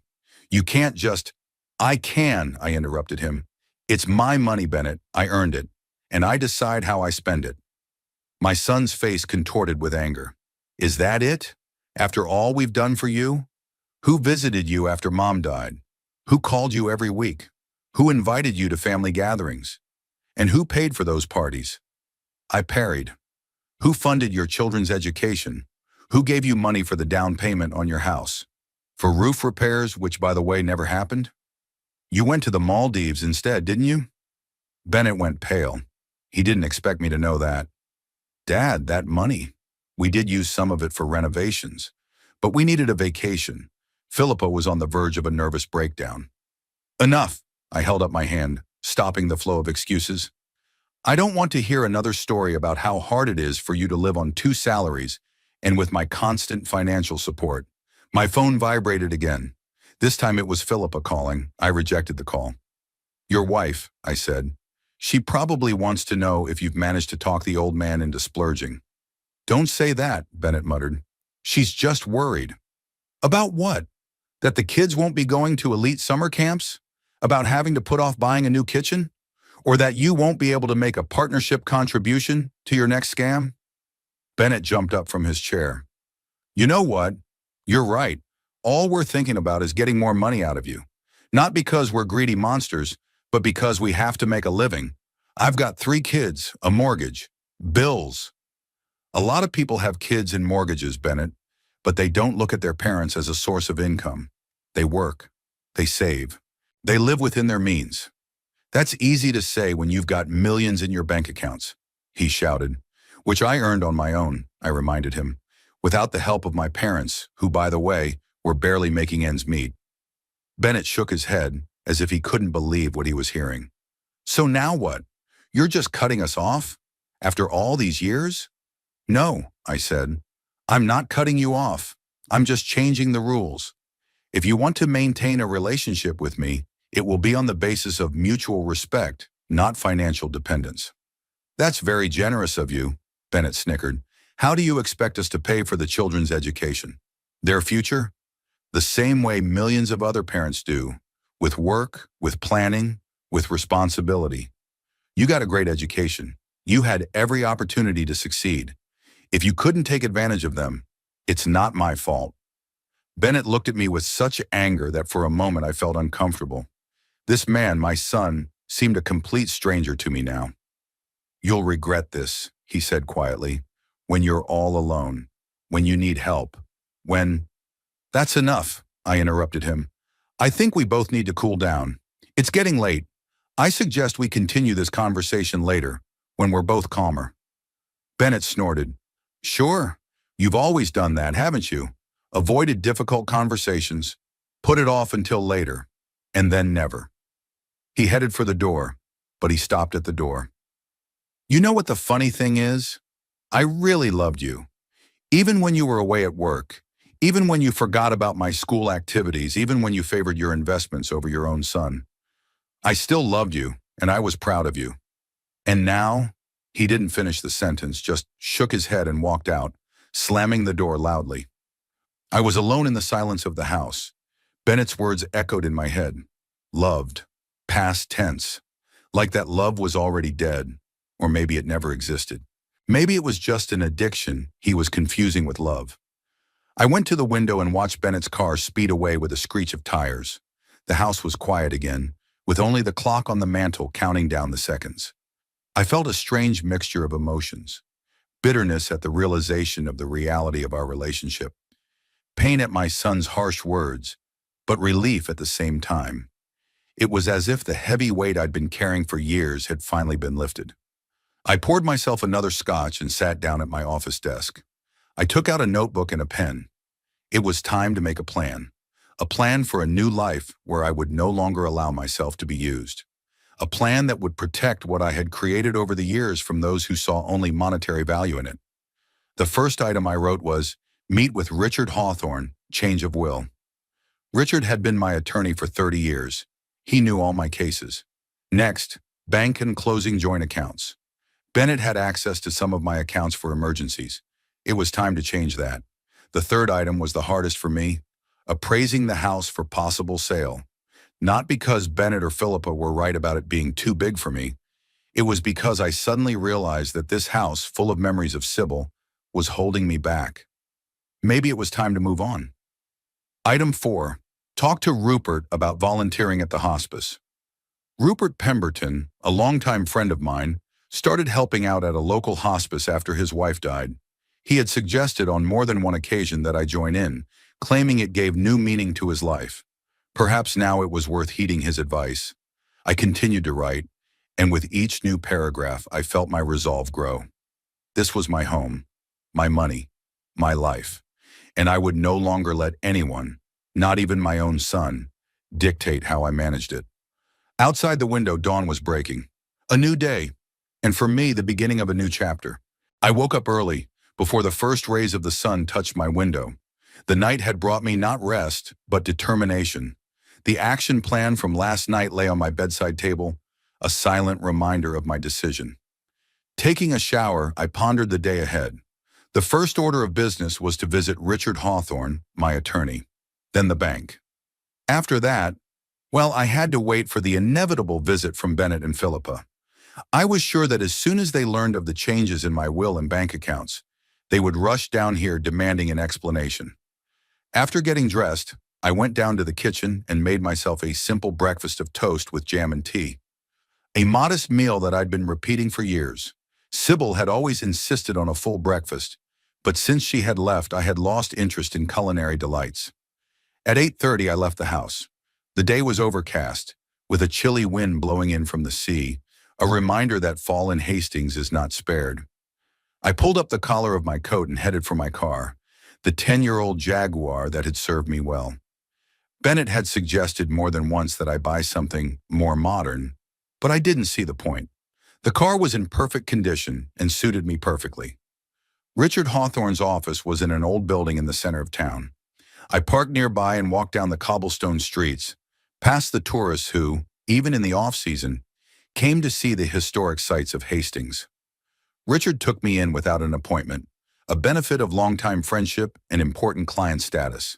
You can't just—" "I can," I interrupted him. "It's my money, Bennett. I earned it, and I decide how I spend it." My son's face contorted with anger. "Is that it? After all we've done for you? Who visited you after Mom died? Who called you every week? Who invited you to family gatherings? And who paid for those parties?" I parried. "Who funded your children's education? Who gave you money for the down payment on your house? For roof repairs, which by the way never happened? You went to the Maldives instead, didn't you?" Bennett went pale. He didn't expect me to know that. "Dad, that money. We did use some of it for renovations, but we needed a vacation." Philippa was on the verge of a nervous breakdown. "Enough," I held up my hand, stopping the flow of excuses. "I don't want to hear another story about how hard it is for you to live on 2 salaries and with my constant financial support." My phone vibrated again. This time it was Philippa calling. I rejected the call. "Your wife," I said. "She probably wants to know if you've managed to talk the old man into splurging." "Don't say that," Bennett muttered. "She's just worried." "About what? That the kids won't be going to elite summer camps? About having to put off buying a new kitchen? Or that you won't be able to make a partnership contribution to your next scam?" Bennett jumped up from his chair. "You know what? You're right. All we're thinking about is getting more money out of you. Not because we're greedy monsters, but because we have to make a living. I've got 3 kids, a mortgage, bills." A lot of people have kids and mortgages, Bennett, but they don't look at their parents as a source of income. They work. They save. They live within their means. "That's easy to say when you've got millions in your bank accounts," he shouted. "Which I earned on my own," I reminded him, "without the help of my parents, who, by the way, were barely making ends meet." Bennett shook his head as if he couldn't believe what he was hearing. "So now what? You're just cutting us off? After all these years?" "No," I said. "I'm not cutting you off. I'm just changing the rules. If you want to maintain a relationship with me, it will be on the basis of mutual respect, not financial dependence." "That's very generous of you," Bennett snickered. "How do you expect us to pay for the children's education? Their future? The same way millions of other parents do, with work, with planning, with responsibility. You got a great education. You had every opportunity to succeed. If you couldn't take advantage of them, it's not my fault. Bennett looked at me with such anger that for a moment I felt uncomfortable. This man, my son, seemed a complete stranger to me now. "You'll regret this," he said quietly, "when you're all alone, when you need help, when—" "That's enough," I interrupted him. "I think we both need to cool down. It's getting late. I suggest we continue this conversation later, when we're both calmer." Bennett snorted. "Sure. You've always done that, haven't you? Avoided difficult conversations, put it off until later, and then never." He headed for the door, but he stopped at the door. "You know what the funny thing is? I really loved you. Even when you were away at work, even when you forgot about my school activities, even when you favored your investments over your own son. I still loved you, and I was proud of you. And now—" He didn't finish the sentence, just shook his head and walked out, slamming the door loudly. I was alone in the silence of the house. Bennett's words echoed in my head. Loved. Past tense. Like that love was already dead. Or maybe it never existed. Maybe it was just an addiction he was confusing with love. I went to the window and watched Bennett's car speed away with a screech of tires. The house was quiet again, with only the clock on the mantel counting down the seconds. I felt a strange mixture of emotions. Bitterness at the realization of the reality of our relationship. Pain at my son's harsh words, but relief at the same time. It was as if the heavy weight I'd been carrying for years had finally been lifted. I poured myself another scotch and sat down at my office desk. I took out a notebook and a pen. It was time to make a plan. A plan for a new life where I would no longer allow myself to be used. A plan that would protect what I had created over the years from those who saw only monetary value in it. The first item I wrote was, meet with Richard Hawthorne, change of will. Richard had been my attorney for 30 years. He knew all my cases. Next, bank and closing joint accounts. Bennett had access to some of my accounts for emergencies. It was time to change that. The third item was the hardest for me, appraising the house for possible sale. Not because Bennett or Philippa were right about it being too big for me. It was because I suddenly realized that this house, full of memories of Sybil, was holding me back. Maybe it was time to move on. Item 4. Talk to Rupert about volunteering at the hospice. Rupert Pemberton, a longtime friend of mine, started helping out at a local hospice after his wife died. He had suggested on more than one occasion that I join in, claiming it gave new meaning to his life. Perhaps now it was worth heeding his advice. I continued to write, and with each new paragraph, I felt my resolve grow. This was my home, my money, my life, and I would no longer let anyone, not even my own son, dictate how I managed it. Outside the window, dawn was breaking. A new day, and for me, the beginning of a new chapter. I woke up early, before the first rays of the sun touched my window. The night had brought me not rest, but determination. The action plan from last night lay on my bedside table, a silent reminder of my decision. Taking a shower, I pondered the day ahead. The first order of business was to visit Richard Hawthorne, my attorney, then the bank. After that, well, I had to wait for the inevitable visit from Bennett and Philippa. I was sure that as soon as they learned of the changes in my will and bank accounts, they would rush down here demanding an explanation. After getting dressed, I went down to the kitchen and made myself a simple breakfast of toast with jam and tea. A modest meal that I'd been repeating for years. Sybil had always insisted on a full breakfast, but since she had left, I had lost interest in culinary delights. At 8:30, I left the house. The day was overcast, with a chilly wind blowing in from the sea, a reminder that fall in Hastings is not spared. I pulled up the collar of my coat and headed for my car, the 10-year-old Jaguar that had served me well. Bennett had suggested more than once that I buy something more modern, but I didn't see the point. The car was in perfect condition and suited me perfectly. Richard Hawthorne's office was in an old building in the center of town. I parked nearby and walked down the cobblestone streets, past the tourists who, even in the off-season, came to see the historic sights of Hastings. Richard took me in without an appointment, a benefit of longtime friendship and important client status.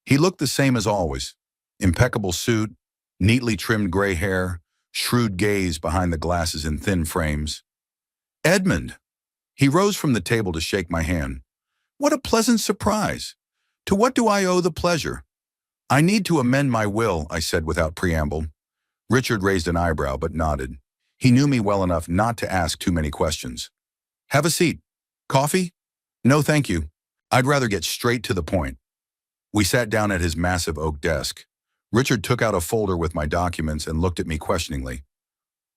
He looked the same as always, impeccable suit, neatly trimmed gray hair, shrewd gaze behind the glasses in thin frames. Edmund. He rose from the table to shake my hand. What a pleasant surprise. To what do I owe the pleasure? I need to amend my will, I said without preamble. Richard raised an eyebrow but nodded. He knew me well enough not to ask too many questions. Have a seat. Coffee? No, thank you. I'd rather get straight to the point. We sat down at his massive oak desk. Richard took out a folder with my documents and looked at me questioningly.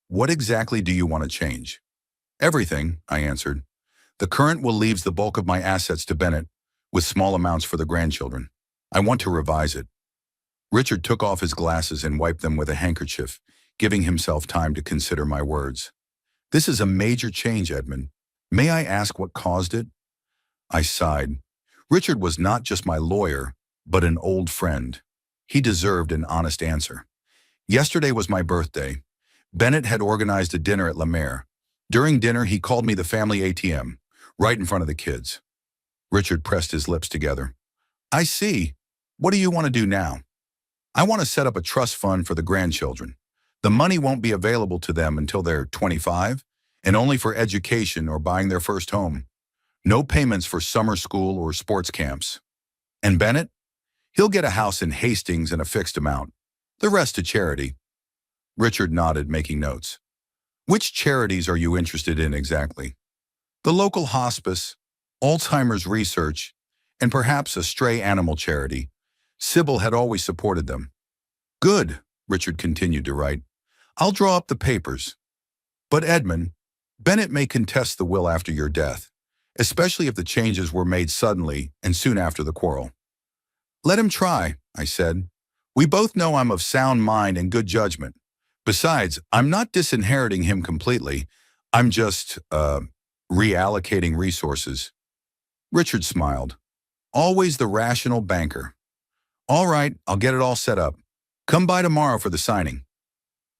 What exactly do you want to change? Everything, I answered. The current will leaves the bulk of my assets to Bennett, with small amounts for the grandchildren. I want to revise it. Richard took off his glasses and wiped them with a handkerchief, giving himself time to consider my words. This is a major change, Edmund. May I ask what caused it? I sighed. Richard was not just my lawyer, but an old friend. He deserved an honest answer. Yesterday was my birthday. Bennett had organized a dinner at La Mer. During dinner, he called me the family ATM, right in front of the kids. Richard pressed his lips together. I see. What do you want to do now? I want to set up a trust fund for the grandchildren. The money won't be available to them until they're 25, and only for education or buying their first home. No payments for summer school or sports camps. And Bennett? He'll get a house in Hastings and a fixed amount. The rest to charity. Richard nodded, making notes. Which charities are you interested in exactly? The local hospice, Alzheimer's research, and perhaps a stray animal charity. Sybil had always supported them. Good, Richard continued to write. I'll draw up the papers. But Edmund, Bennett may contest the will after your death, especially if the changes were made suddenly and soon after the quarrel. Let him try, I said. We both know I'm of sound mind and good judgment. Besides, I'm not disinheriting him completely. I'm just, reallocating resources. Richard smiled. Always the rational banker. All right, I'll get it all set up. Come by tomorrow for the signing.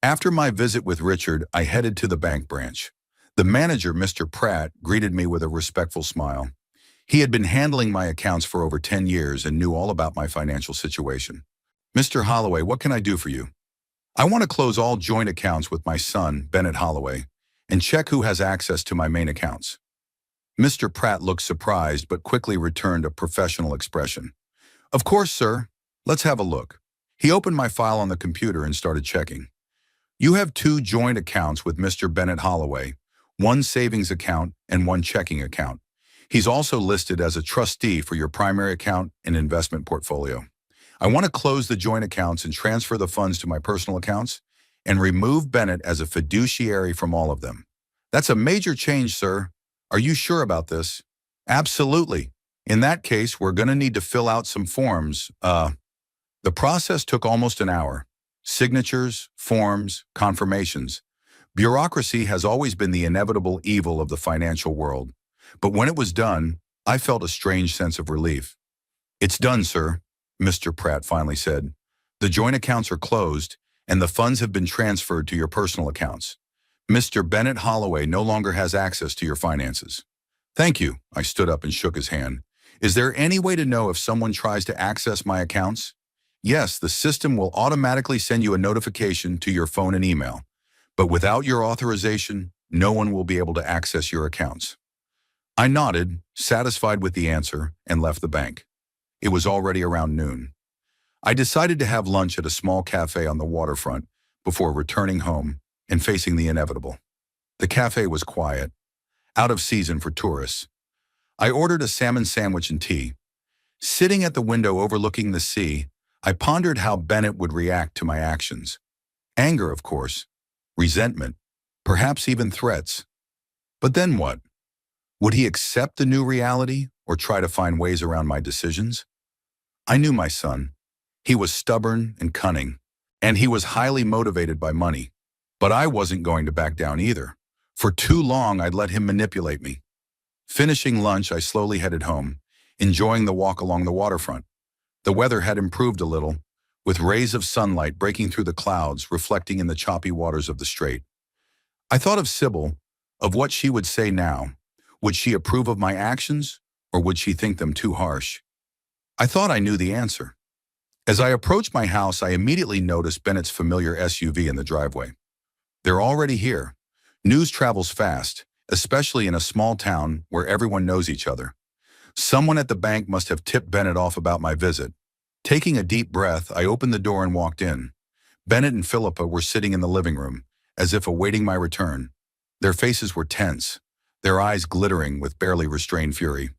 After my visit with Richard, I headed to the bank branch. The manager, Mr. Pratt, greeted me with a respectful smile. He had been handling my accounts for over 10 years and knew all about my financial situation. Mr. Holloway, what can I do for you? I want to close all joint accounts with my son, Bennett Holloway, and check who has access to my main accounts. Mr. Pratt looked surprised but quickly returned a professional expression. Of course, sir. Let's have a look. He opened my file on the computer and started checking. You have 2 joint accounts with Mr. Bennett Holloway, 1 savings account and 1 checking account. He's also listed as a trustee for your primary account and investment portfolio. I want to close the joint accounts and transfer the funds to my personal accounts and remove Bennett as a fiduciary from all of them. That's a major change, sir. Are you sure about this? Absolutely. In that case, we're going to need to fill out some forms. The process took almost an hour. Signatures, forms, confirmations. Bureaucracy has always been the inevitable evil of the financial world. But when it was done, I felt a strange sense of relief. It's done, sir, Mr. Pratt finally said. The joint accounts are closed, and the funds have been transferred to your personal accounts. Mr. Bennett Holloway no longer has access to your finances. Thank you, I stood up and shook his hand. Is there any way to know if someone tries to access my accounts? Yes, the system will automatically send you a notification to your phone and email. But without your authorization, no one will be able to access your accounts. I nodded, satisfied with the answer, and left the bank. It was already around noon. I decided to have lunch at a small cafe on the waterfront before returning home and facing the inevitable. The cafe was quiet, out of season for tourists. I ordered a salmon sandwich and tea. Sitting at the window overlooking the sea, I pondered how Bennett would react to my actions. Anger, of course, resentment, perhaps even threats. But then what? Would he accept the new reality or try to find ways around my decisions? I knew my son. He was stubborn and cunning, and he was highly motivated by money. But I wasn't going to back down either. For too long, I'd let him manipulate me. Finishing lunch, I slowly headed home, enjoying the walk along the waterfront. The weather had improved a little, with rays of sunlight breaking through the clouds, reflecting in the choppy waters of the strait. I thought of Sybil, of what she would say now. Would she approve of my actions, or would she think them too harsh? I thought I knew the answer. As I approached my house, I immediately noticed Bennett's familiar SUV in the driveway. They're already here. News travels fast, especially in a small town where everyone knows each other. Someone at the bank must have tipped Bennett off about my visit. Taking a deep breath, I opened the door and walked in. Bennett and Philippa were sitting in the living room, as if awaiting my return. Their faces were tense, their eyes glittering with barely restrained fury.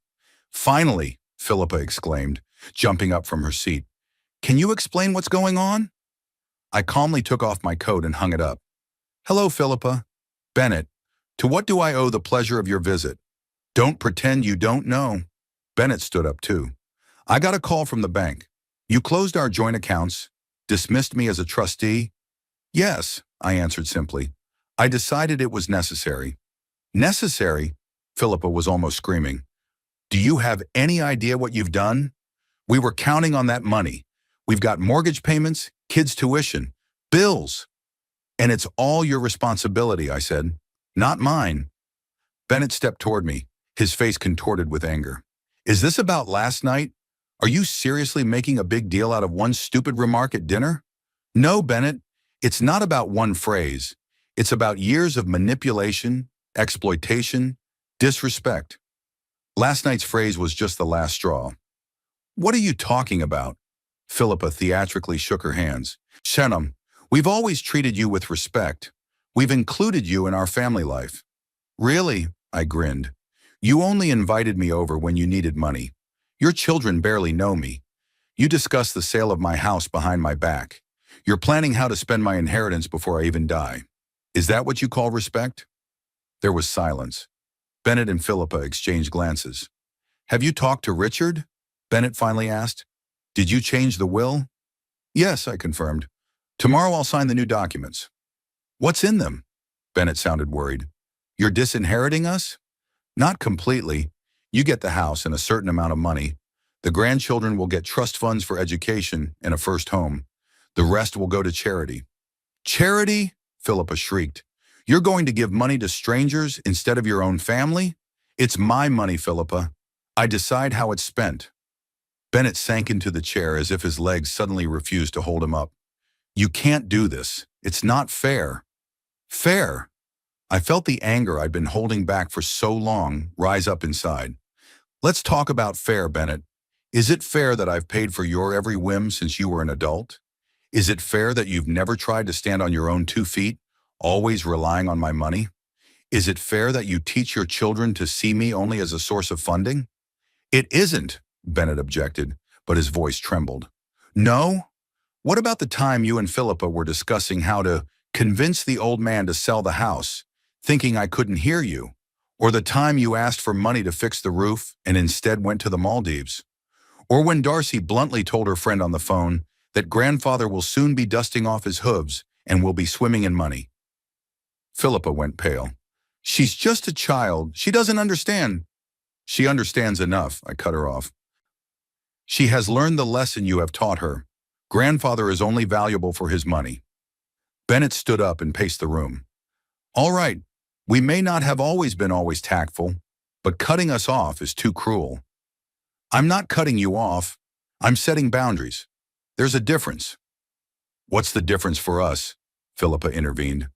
"Finally!" Philippa exclaimed, jumping up from her seat. "Can you explain what's going on?" I calmly took off my coat and hung it up. "Hello, Philippa." "Bennett, to what do I owe the pleasure of your visit?" "Don't pretend you don't know." Bennett stood up too. "I got a call from the bank. You closed our joint accounts, dismissed me as a trustee?" "Yes," I answered simply. "I decided it was necessary." "Necessary?" Philippa was almost screaming. "Do you have any idea what you've done? We were counting on that money. We've got mortgage payments, kids' tuition, bills. And it's all your responsibility," I said. "Not mine." Bennett stepped toward me, his face contorted with anger. "Is this about last night? Are you seriously making a big deal out of one stupid remark at dinner?" "No, Bennett, it's not about one phrase. It's about years of manipulation, exploitation, disrespect. Last night's phrase was just the last straw." "What are you talking about?" Philippa theatrically shook her hands. "Shannon, we've always treated you with respect. We've included you in our family life." "Really?" I grinned. "You only invited me over when you needed money. Your children barely know me. You discussed the sale of my house behind my back. You're planning how to spend my inheritance before I even die. Is that what you call respect?" There was silence. Bennett and Philippa exchanged glances. "Have you talked to Richard?" Bennett finally asked. "Did you change the will?" "Yes," I confirmed. "Tomorrow I'll sign the new documents." "What's in them?" Bennett sounded worried. "You're disinheriting us?" "Not completely. You get the house and a certain amount of money. The grandchildren will get trust funds for education and a first home. The rest will go to charity." "Charity?" Philippa shrieked. "You're going to give money to strangers instead of your own family?" "It's my money, Philippa. I decide how it's spent." Bennett sank into the chair as if his legs suddenly refused to hold him up. "You can't do this. It's not fair." "Fair?" I felt the anger I'd been holding back for so long rise up inside. "Let's talk about fair, Bennett. Is it fair that I've paid for your every whim since you were an adult? Is it fair that you've never tried to stand on your own 2 feet, always relying on my money? Is it fair that you teach your children to see me only as a source of funding?" "It isn't," Bennett objected, but his voice trembled. "No? What about the time you and Philippa were discussing how to convince the old man to sell the house, thinking I couldn't hear you? Or the time you asked for money to fix the roof and instead went to the Maldives? Or when Darcy bluntly told her friend on the phone that grandfather will soon be dusting off his hooves and will be swimming in money?" Philippa went pale. "She's just a child. She doesn't understand." "She understands enough," I cut her off. "She has learned the lesson you have taught her. Grandfather is only valuable for his money." Bennett stood up and paced the room. "All right, we may not have always been tactful, but cutting us off is too cruel." "I'm not cutting you off. I'm setting boundaries. There's a difference." "What's the difference for us?" Philippa intervened.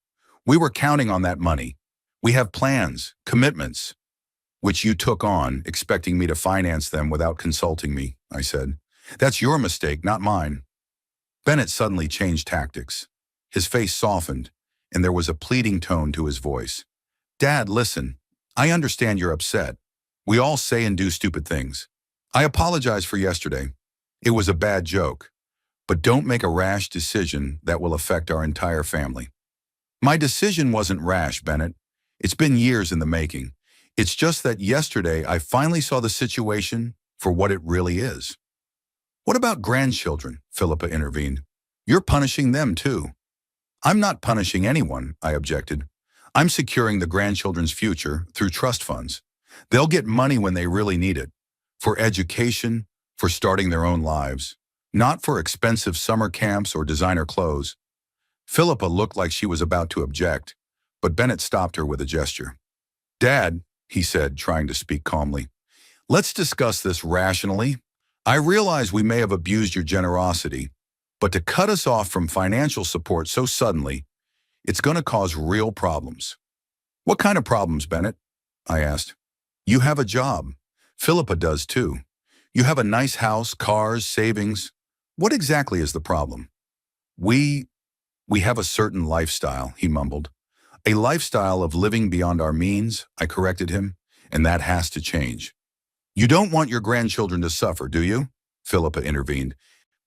"We were counting on that money. We have plans, commitments." "Which you took on, expecting me to finance them without consulting me," I said. "That's your mistake, not mine." Bennett suddenly changed tactics. His face softened, and there was a pleading tone to his voice. "Dad, listen. I understand you're upset. We all say and do stupid things. I apologize for yesterday. It was a bad joke. But don't make a rash decision that will affect our entire family." "My decision wasn't rash, Bennett. It's been years in the making. It's just that yesterday I finally saw the situation for what it really is." "What about grandchildren?" Philippa intervened. "You're punishing them too." "I'm not punishing anyone," I objected. "I'm securing the grandchildren's future through trust funds. They'll get money when they really need it. For education, for starting their own lives. Not for expensive summer camps or designer clothes." Philippa looked like she was about to object, but Bennett stopped her with a gesture. "Dad," he said, trying to speak calmly, "let's discuss this rationally. I realize we may have abused your generosity, but to cut us off from financial support so suddenly, it's going to cause real problems." What kind of problems, Bennett? I asked. You have a job. Philippa does too. You have a nice house, cars, savings. What exactly is the problem? We, we have a certain lifestyle, he mumbled. A lifestyle of living beyond our means, I corrected him, and that has to change. You don't want your grandchildren to suffer, do you? Philippa intervened.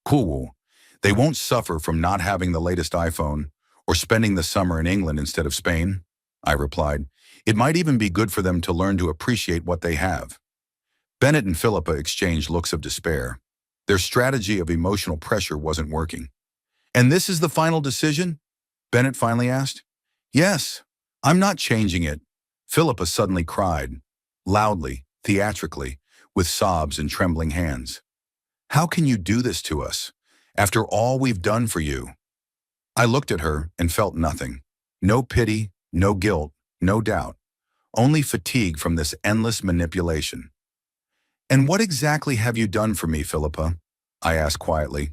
Cool. They won't suffer from not having the latest iPhone or spending the summer in England instead of Spain, I replied. It might even be good for them to learn to appreciate what they have. Bennett and Philippa exchanged looks of despair. Their strategy of emotional pressure wasn't working. And this is the final decision? Bennett finally asked. Yes, I'm not changing it. Philippa suddenly cried, loudly, theatrically, with sobs and trembling hands. How can you do this to us, after all we've done for you? I looked at her and felt nothing. No pity, no guilt, no doubt. Only fatigue from this endless manipulation. And what exactly have you done for me, Philippa? I asked quietly.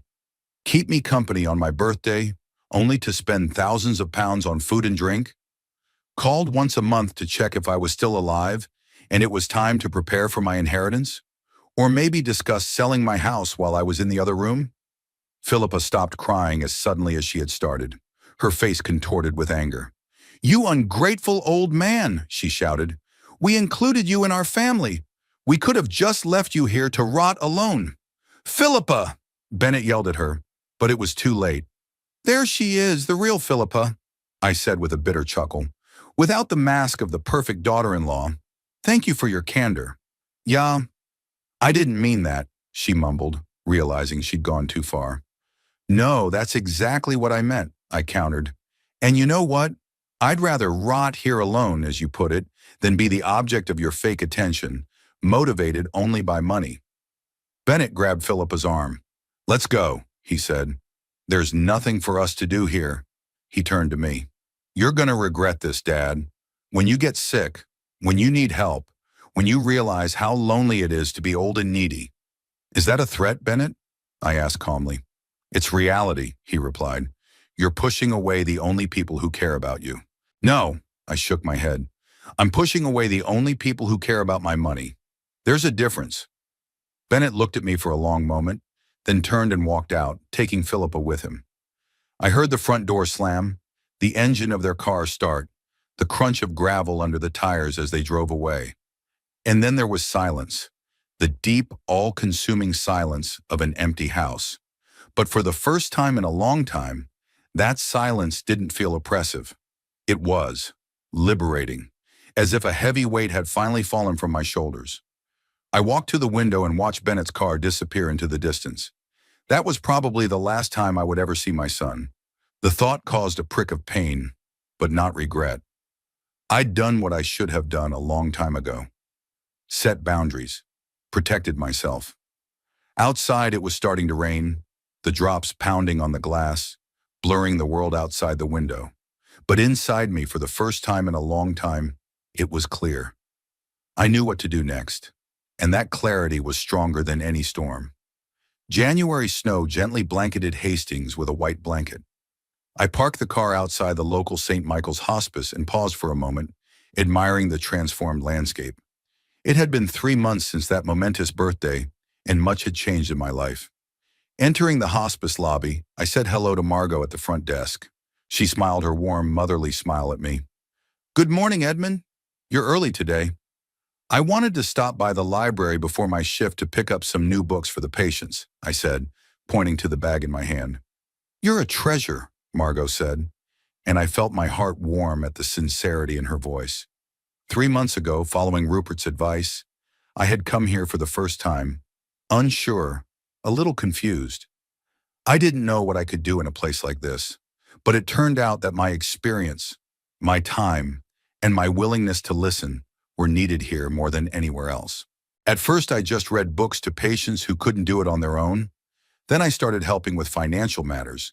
Keep me company on my birthday, only to spend thousands of pounds on food and drink? Called once a month to check if I was still alive, and it was time to prepare for my inheritance? Or maybe discuss selling my house while I was in the other room? Philippa stopped crying as suddenly as she had started, her face contorted with anger. You ungrateful old man, she shouted. We included you in our family. We could have just left you here to rot alone. Philippa! Bennett yelled at her, but it was too late. There she is, the real Philippa, I said with a bitter chuckle, without the mask of the perfect daughter-in-law. Thank you for your candor. Yeah, I didn't mean that, she mumbled, realizing she'd gone too far. No, that's exactly what I meant, I countered. And you know what? I'd rather rot here alone, as you put it, than be the object of your fake attention, motivated only by money. Bennett grabbed Philippa's arm. Let's go, he said. There's nothing for us to do here. He turned to me. You're going to regret this, Dad. When you get sick, when you need help, when you realize how lonely it is to be old and needy. Is that a threat, Bennett? I asked calmly. It's reality, he replied. You're pushing away the only people who care about you. No, I shook my head. I'm pushing away the only people who care about my money. There's a difference. Bennett looked at me for a long moment, then turned and walked out, taking Philippa with him. I heard the front door slam, the engine of their car start, the crunch of gravel under the tires as they drove away. And then there was silence, the deep, all-consuming silence of an empty house. But for the first time in a long time, that silence didn't feel oppressive. It was liberating, as if a heavy weight had finally fallen from my shoulders. I walked to the window and watched Bennett's car disappear into the distance. That was probably the last time I would ever see my son. The thought caused a prick of pain, but not regret. I'd done what I should have done a long time ago. Set boundaries, protected myself. Outside it was starting to rain, the drops pounding on the glass, blurring the world outside the window. But inside me, for the first time in a long time, it was clear. I knew what to do next, and that clarity was stronger than any storm. January snow gently blanketed Hastings with a white blanket. I parked the car outside the local St. Michael's hospice and paused for a moment, admiring the transformed landscape. It had been 3 months since that momentous birthday, and much had changed in my life. Entering the hospice lobby, I said hello to Margot at the front desk. She smiled her warm, motherly smile at me. Good morning, Edmund. You're early today. I wanted to stop by the library before my shift to pick up some new books for the patients, I said, pointing to the bag in my hand. You're a treasure, Margot said, and I felt my heart warm at the sincerity in her voice. 3 months ago, following Rupert's advice, I had come here for the first time, unsure, a little confused. I didn't know what I could do in a place like this, but it turned out that my experience, my time, and my willingness to listen were needed here more than anywhere else. At first, I just read books to patients who couldn't do it on their own. Then I started helping with financial matters.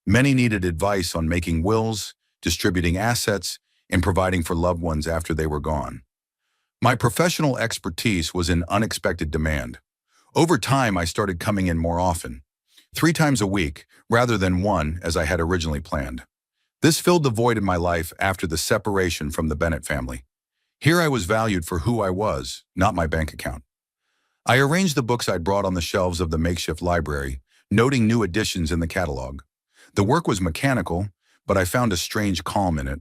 Many needed advice on making wills, distributing assets, and providing for loved ones after they were gone. My professional expertise was in unexpected demand. Over time, I started coming in more often, 3 times a week, rather than 1 as I had originally planned. This filled the void in my life after the separation from the Bennett family. Here I was valued for who I was, not my bank account. I arranged the books I'd brought on the shelves of the makeshift library, noting new additions in the catalog. The work was mechanical, but I found a strange calm in it.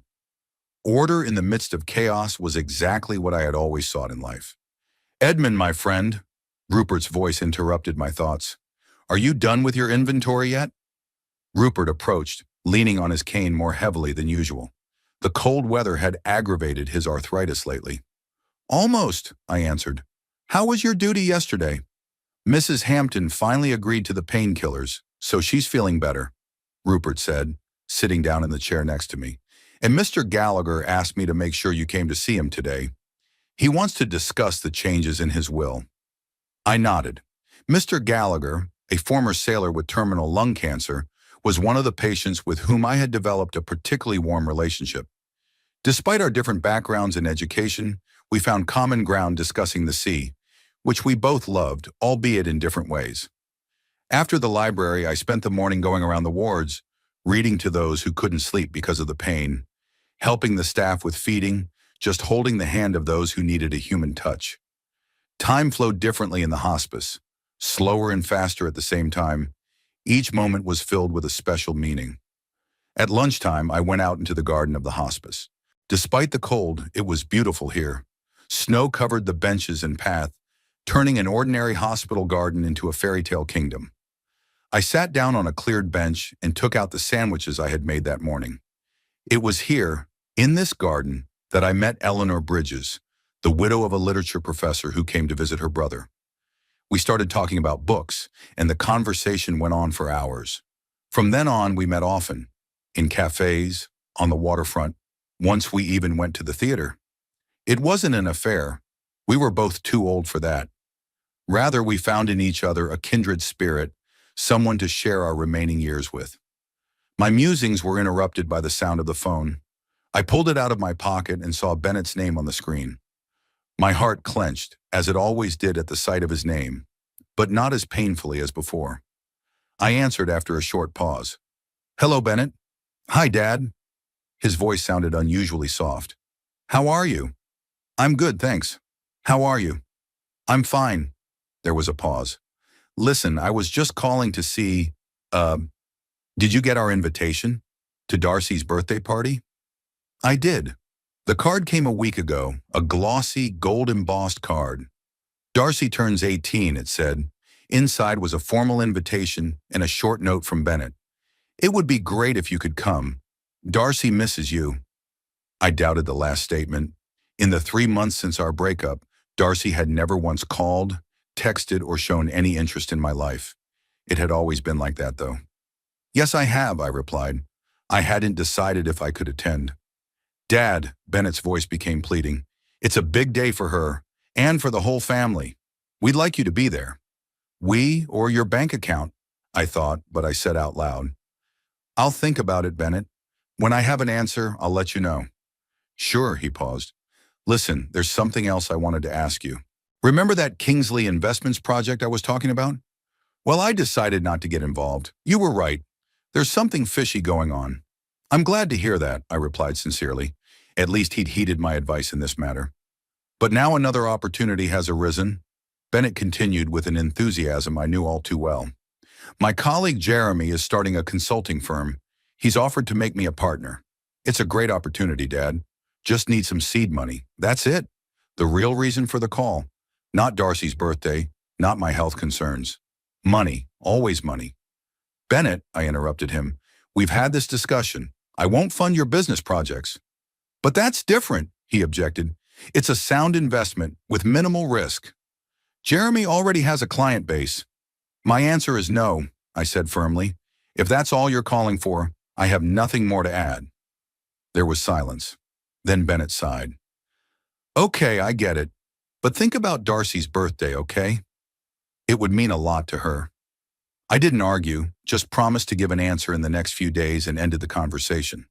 Order in the midst of chaos was exactly what I had always sought in life. Edmund, my friend, Rupert's voice interrupted my thoughts. Are you done with your inventory yet? Rupert approached, leaning on his cane more heavily than usual. The cold weather had aggravated his arthritis lately. Almost, I answered. How was your duty yesterday? Mrs. Hampton finally agreed to the painkillers, so she's feeling better, Rupert said, sitting down in the chair next to me. And Mr. Gallagher asked me to make sure you came to see him today. He wants to discuss the changes in his will. I nodded. Mr. Gallagher, a former sailor with terminal lung cancer, was one of the patients with whom I had developed a particularly warm relationship. Despite our different backgrounds and education, we found common ground discussing the sea, which we both loved, albeit in different ways. After the library, I spent the morning going around the wards, reading to those who couldn't sleep because of the pain, helping the staff with feeding, just holding the hand of those who needed a human touch. Time flowed differently in the hospice, slower and faster at the same time. Each moment was filled with a special meaning. At lunchtime, I went out into the garden of the hospice. Despite the cold, it was beautiful here. Snow covered the benches and path, turning an ordinary hospital garden into a fairy tale kingdom. I sat down on a cleared bench and took out the sandwiches I had made that morning. It was here, in this garden, that I met Eleanor Bridges, the widow of a literature professor who came to visit her brother. We started talking about books, and the conversation went on for hours. From then on, we met often, in cafes, on the waterfront. Once we even went to the theater. It wasn't an affair. We were both too old for that. Rather, we found in each other a kindred spirit, someone to share our remaining years with. My musings were interrupted by the sound of the phone. I pulled it out of my pocket and saw Bennett's name on the screen. My heart clenched, as it always did at the sight of his name, but not as painfully as before. I answered after a short pause. Hello, Bennett. Hi, Dad. His voice sounded unusually soft. How are you? I'm good, thanks. How are you? I'm fine. There was a pause. Listen, I was just calling to see, did you get our invitation to Darcy's birthday party? I did. The card came a week ago, a glossy, gold-embossed card. Darcy turns 18, it said. Inside was a formal invitation and a short note from Bennett. It would be great if you could come. Darcy misses you. I doubted the last statement. In the 3 months since our breakup, Darcy had never once called, texted, or shown any interest in my life. It had always been like that, though. Yes, I have, I replied. I hadn't decided if I could attend. Dad, Bennett's voice became pleading. It's a big day for her, and for the whole family. We'd like you to be there. We or your bank account, I thought, but I said out loud. I'll think about it, Bennett. When I have an answer, I'll let you know. Sure, he paused. Listen, there's something else I wanted to ask you. Remember that Kingsley Investments project I was talking about? Well, I decided not to get involved. You were right. There's something fishy going on. I'm glad to hear that, I replied sincerely. At least he'd heeded my advice in this matter. But now another opportunity has arisen, Bennett continued with an enthusiasm I knew all too well. My colleague Jeremy is starting a consulting firm. He's offered to make me a partner. It's a great opportunity, Dad. Just need some seed money. That's it. The real reason for the call. Not Darcy's birthday, not my health concerns. Money, always money. Bennett, I interrupted him, we've had this discussion. I won't fund your business projects. But that's different, he objected. It's a sound investment with minimal risk. Jeremy already has a client base. My answer is no, I said firmly. If that's all you're calling for, I have nothing more to add. There was silence. Then Bennett sighed. Okay, I get it. But think about Darcy's birthday, okay? It would mean a lot to her. I didn't argue, just promised to give an answer in the next few days and ended the conversation.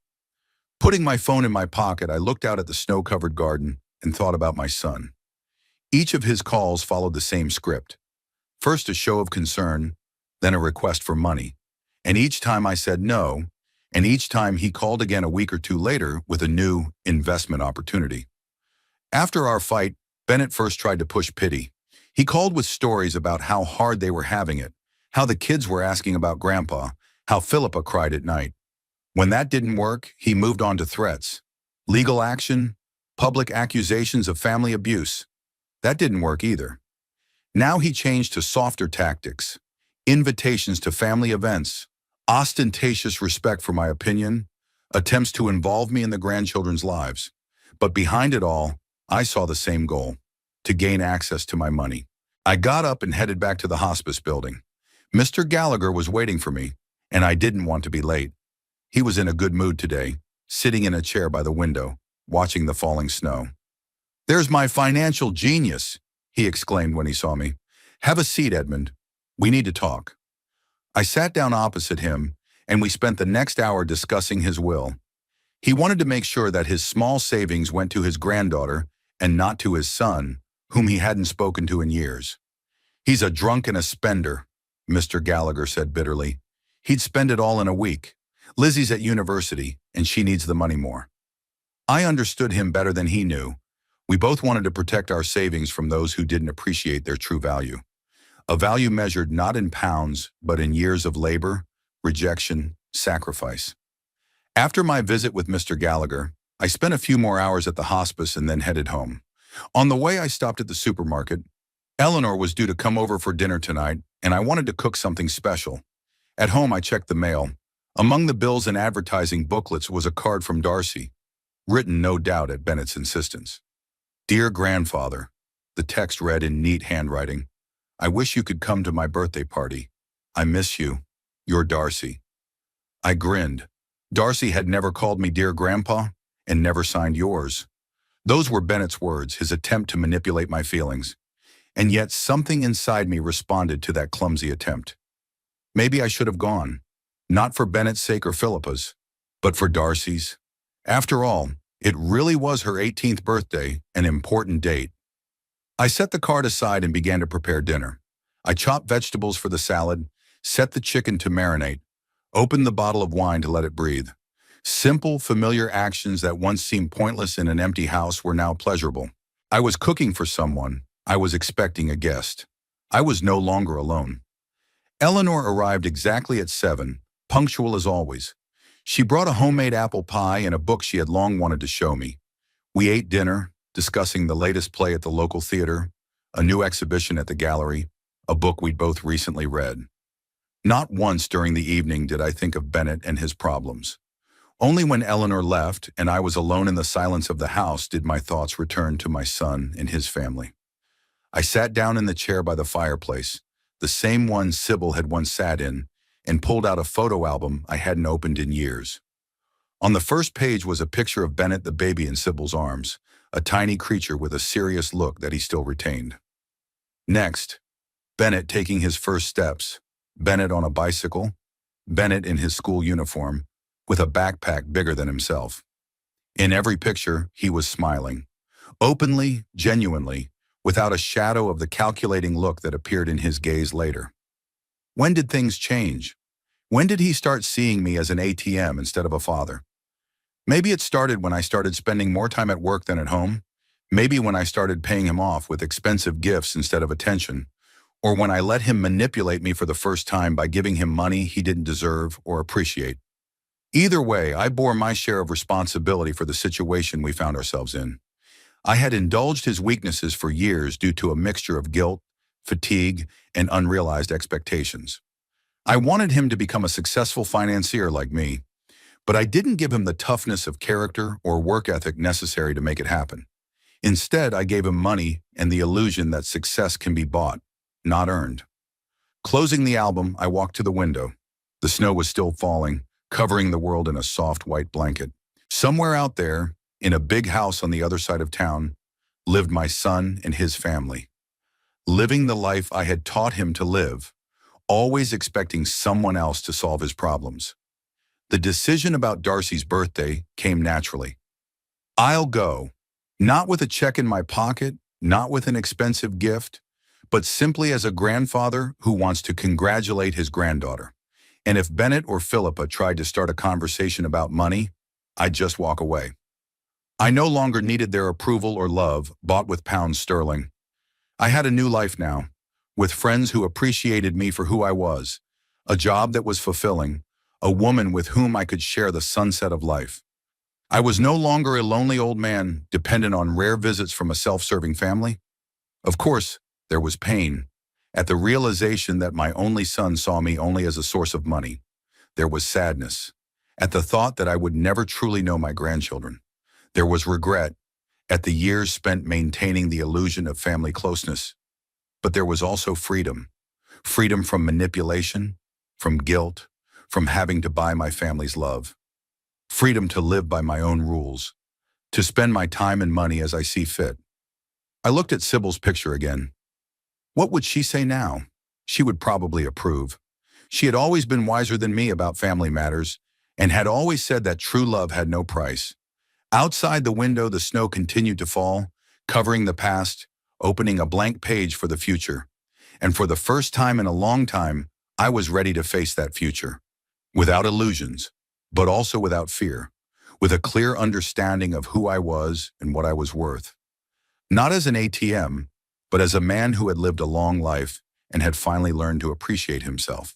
Putting my phone in my pocket, I looked out at the snow-covered garden and thought about my son. Each of his calls followed the same script. First a show of concern, then a request for money. And each time I said no, And each time he called again a week or two later with a new investment opportunity. After our fight, Bennett first tried to push pity. He called with stories about how hard they were having it, how the kids were asking about Grandpa, how Philippa cried at night. When that didn't work, he moved on to threats. Legal action, public accusations of family abuse. That didn't work either. Now he changed to softer tactics, invitations to family events, ostentatious respect for my opinion, attempts to involve me in the grandchildren's lives. But behind it all, I saw the same goal, to gain access to my money. I got up and headed back to the hospice building. Mr. Gallagher was waiting for me, and I didn't want to be late. He was in a good mood today, sitting in a chair by the window, watching the falling snow. "There's my financial genius," he exclaimed when he saw me. "Have a seat, Edmund. We need to talk." I sat down opposite him, and we spent the next hour discussing his will. He wanted to make sure that his small savings went to his granddaughter and not to his son, whom he hadn't spoken to in years. "He's a drunk and a spender," Mr. Gallagher said bitterly. "He'd spend it all in a week. Lizzie's at university, and she needs the money more." I understood him better than he knew. We both wanted to protect our savings from those who didn't appreciate their true value. A value measured not in pounds, but in years of labor, rejection, sacrifice. After my visit with Mr. Gallagher, I spent a few more hours at the hospice and then headed home. On the way, I stopped at the supermarket. Eleanor was due to come over for dinner tonight, and I wanted to cook something special. At home, I checked the mail. Among the bills and advertising booklets was a card from Darcy, written no doubt at Bennett's insistence. "Dear Grandfather," the text read in neat handwriting, "I wish you could come to my birthday party. I miss you. Your Darcy." I grinned. Darcy had never called me Dear Grandpa and never signed yours. Those were Bennett's words, his attempt to manipulate my feelings. And yet something inside me responded to that clumsy attempt. Maybe I should have gone, not for Bennett's sake or Philippa's, but for Darcy's. After all, it really was her 18th birthday, an important date. I set the card aside and began to prepare dinner. I chopped vegetables for the salad, set the chicken to marinate, opened the bottle of wine to let it breathe. Simple, familiar actions that once seemed pointless in an empty house were now pleasurable. I was cooking for someone. I was expecting a guest. I was no longer alone. Eleanor arrived exactly at 7, punctual as always. She brought a homemade apple pie and a book she had long wanted to show me. We ate dinner, discussing the latest play at the local theater, a new exhibition at the gallery, a book we'd both recently read. Not once during the evening did I think of Bennett and his problems. Only when Eleanor left and I was alone in the silence of the house did my thoughts return to my son and his family. I sat down in the chair by the fireplace, the same one Sybil had once sat in, and pulled out a photo album I hadn't opened in years. On the first page was a picture of Bennett the baby in Sybil's arms, a tiny creature with a serious look that he still retained. Next, Bennett taking his first steps, Bennett on a bicycle, Bennett in his school uniform, with a backpack bigger than himself. In every picture, he was smiling, openly, genuinely, without a shadow of the calculating look that appeared in his gaze later. When did things change? When did he start seeing me as an ATM instead of a father? Maybe it started when I started spending more time at work than at home. Maybe when I started paying him off with expensive gifts instead of attention. Or when I let him manipulate me for the first time by giving him money he didn't deserve or appreciate. Either way, I bore my share of responsibility for the situation we found ourselves in. I had indulged his weaknesses for years due to a mixture of guilt, fatigue, and unrealized expectations. I wanted him to become a successful financier like me, but I didn't give him the toughness of character or work ethic necessary to make it happen. Instead, I gave him money and the illusion that success can be bought, not earned. Closing the album, I walked to the window. The snow was still falling, covering the world in a soft white blanket. Somewhere out there, in a big house on the other side of town, lived my son and his family. Living the life I had taught him to live, always expecting someone else to solve his problems. The decision about Darcy's birthday came naturally. I'll go, not with a check in my pocket, not with an expensive gift, but simply as a grandfather who wants to congratulate his granddaughter. And if Bennett or Philippa tried to start a conversation about money, I'd just walk away. I no longer needed their approval or love, bought with pounds sterling. I had a new life now, with friends who appreciated me for who I was, a job that was fulfilling, a woman with whom I could share the sunset of life. I was no longer a lonely old man dependent on rare visits from a self-serving family. Of course, there was pain. At the realization that my only son saw me only as a source of money, there was sadness. At the thought that I would never truly know my grandchildren, there was regret. At the years spent maintaining the illusion of family closeness. But there was also freedom. Freedom from manipulation, from guilt, from having to buy my family's love. Freedom to live by my own rules, to spend my time and money as I see fit. I looked at Sybil's picture again. What would she say now? She would probably approve. She had always been wiser than me about family matters and had always said that true love had no price. Outside the window, the snow continued to fall, covering the past, opening a blank page for the future. And for the first time in a long time, I was ready to face that future. Without illusions, but also without fear, with a clear understanding of who I was and what I was worth. Not as an ATM, but as a man who had lived a long life and had finally learned to appreciate himself.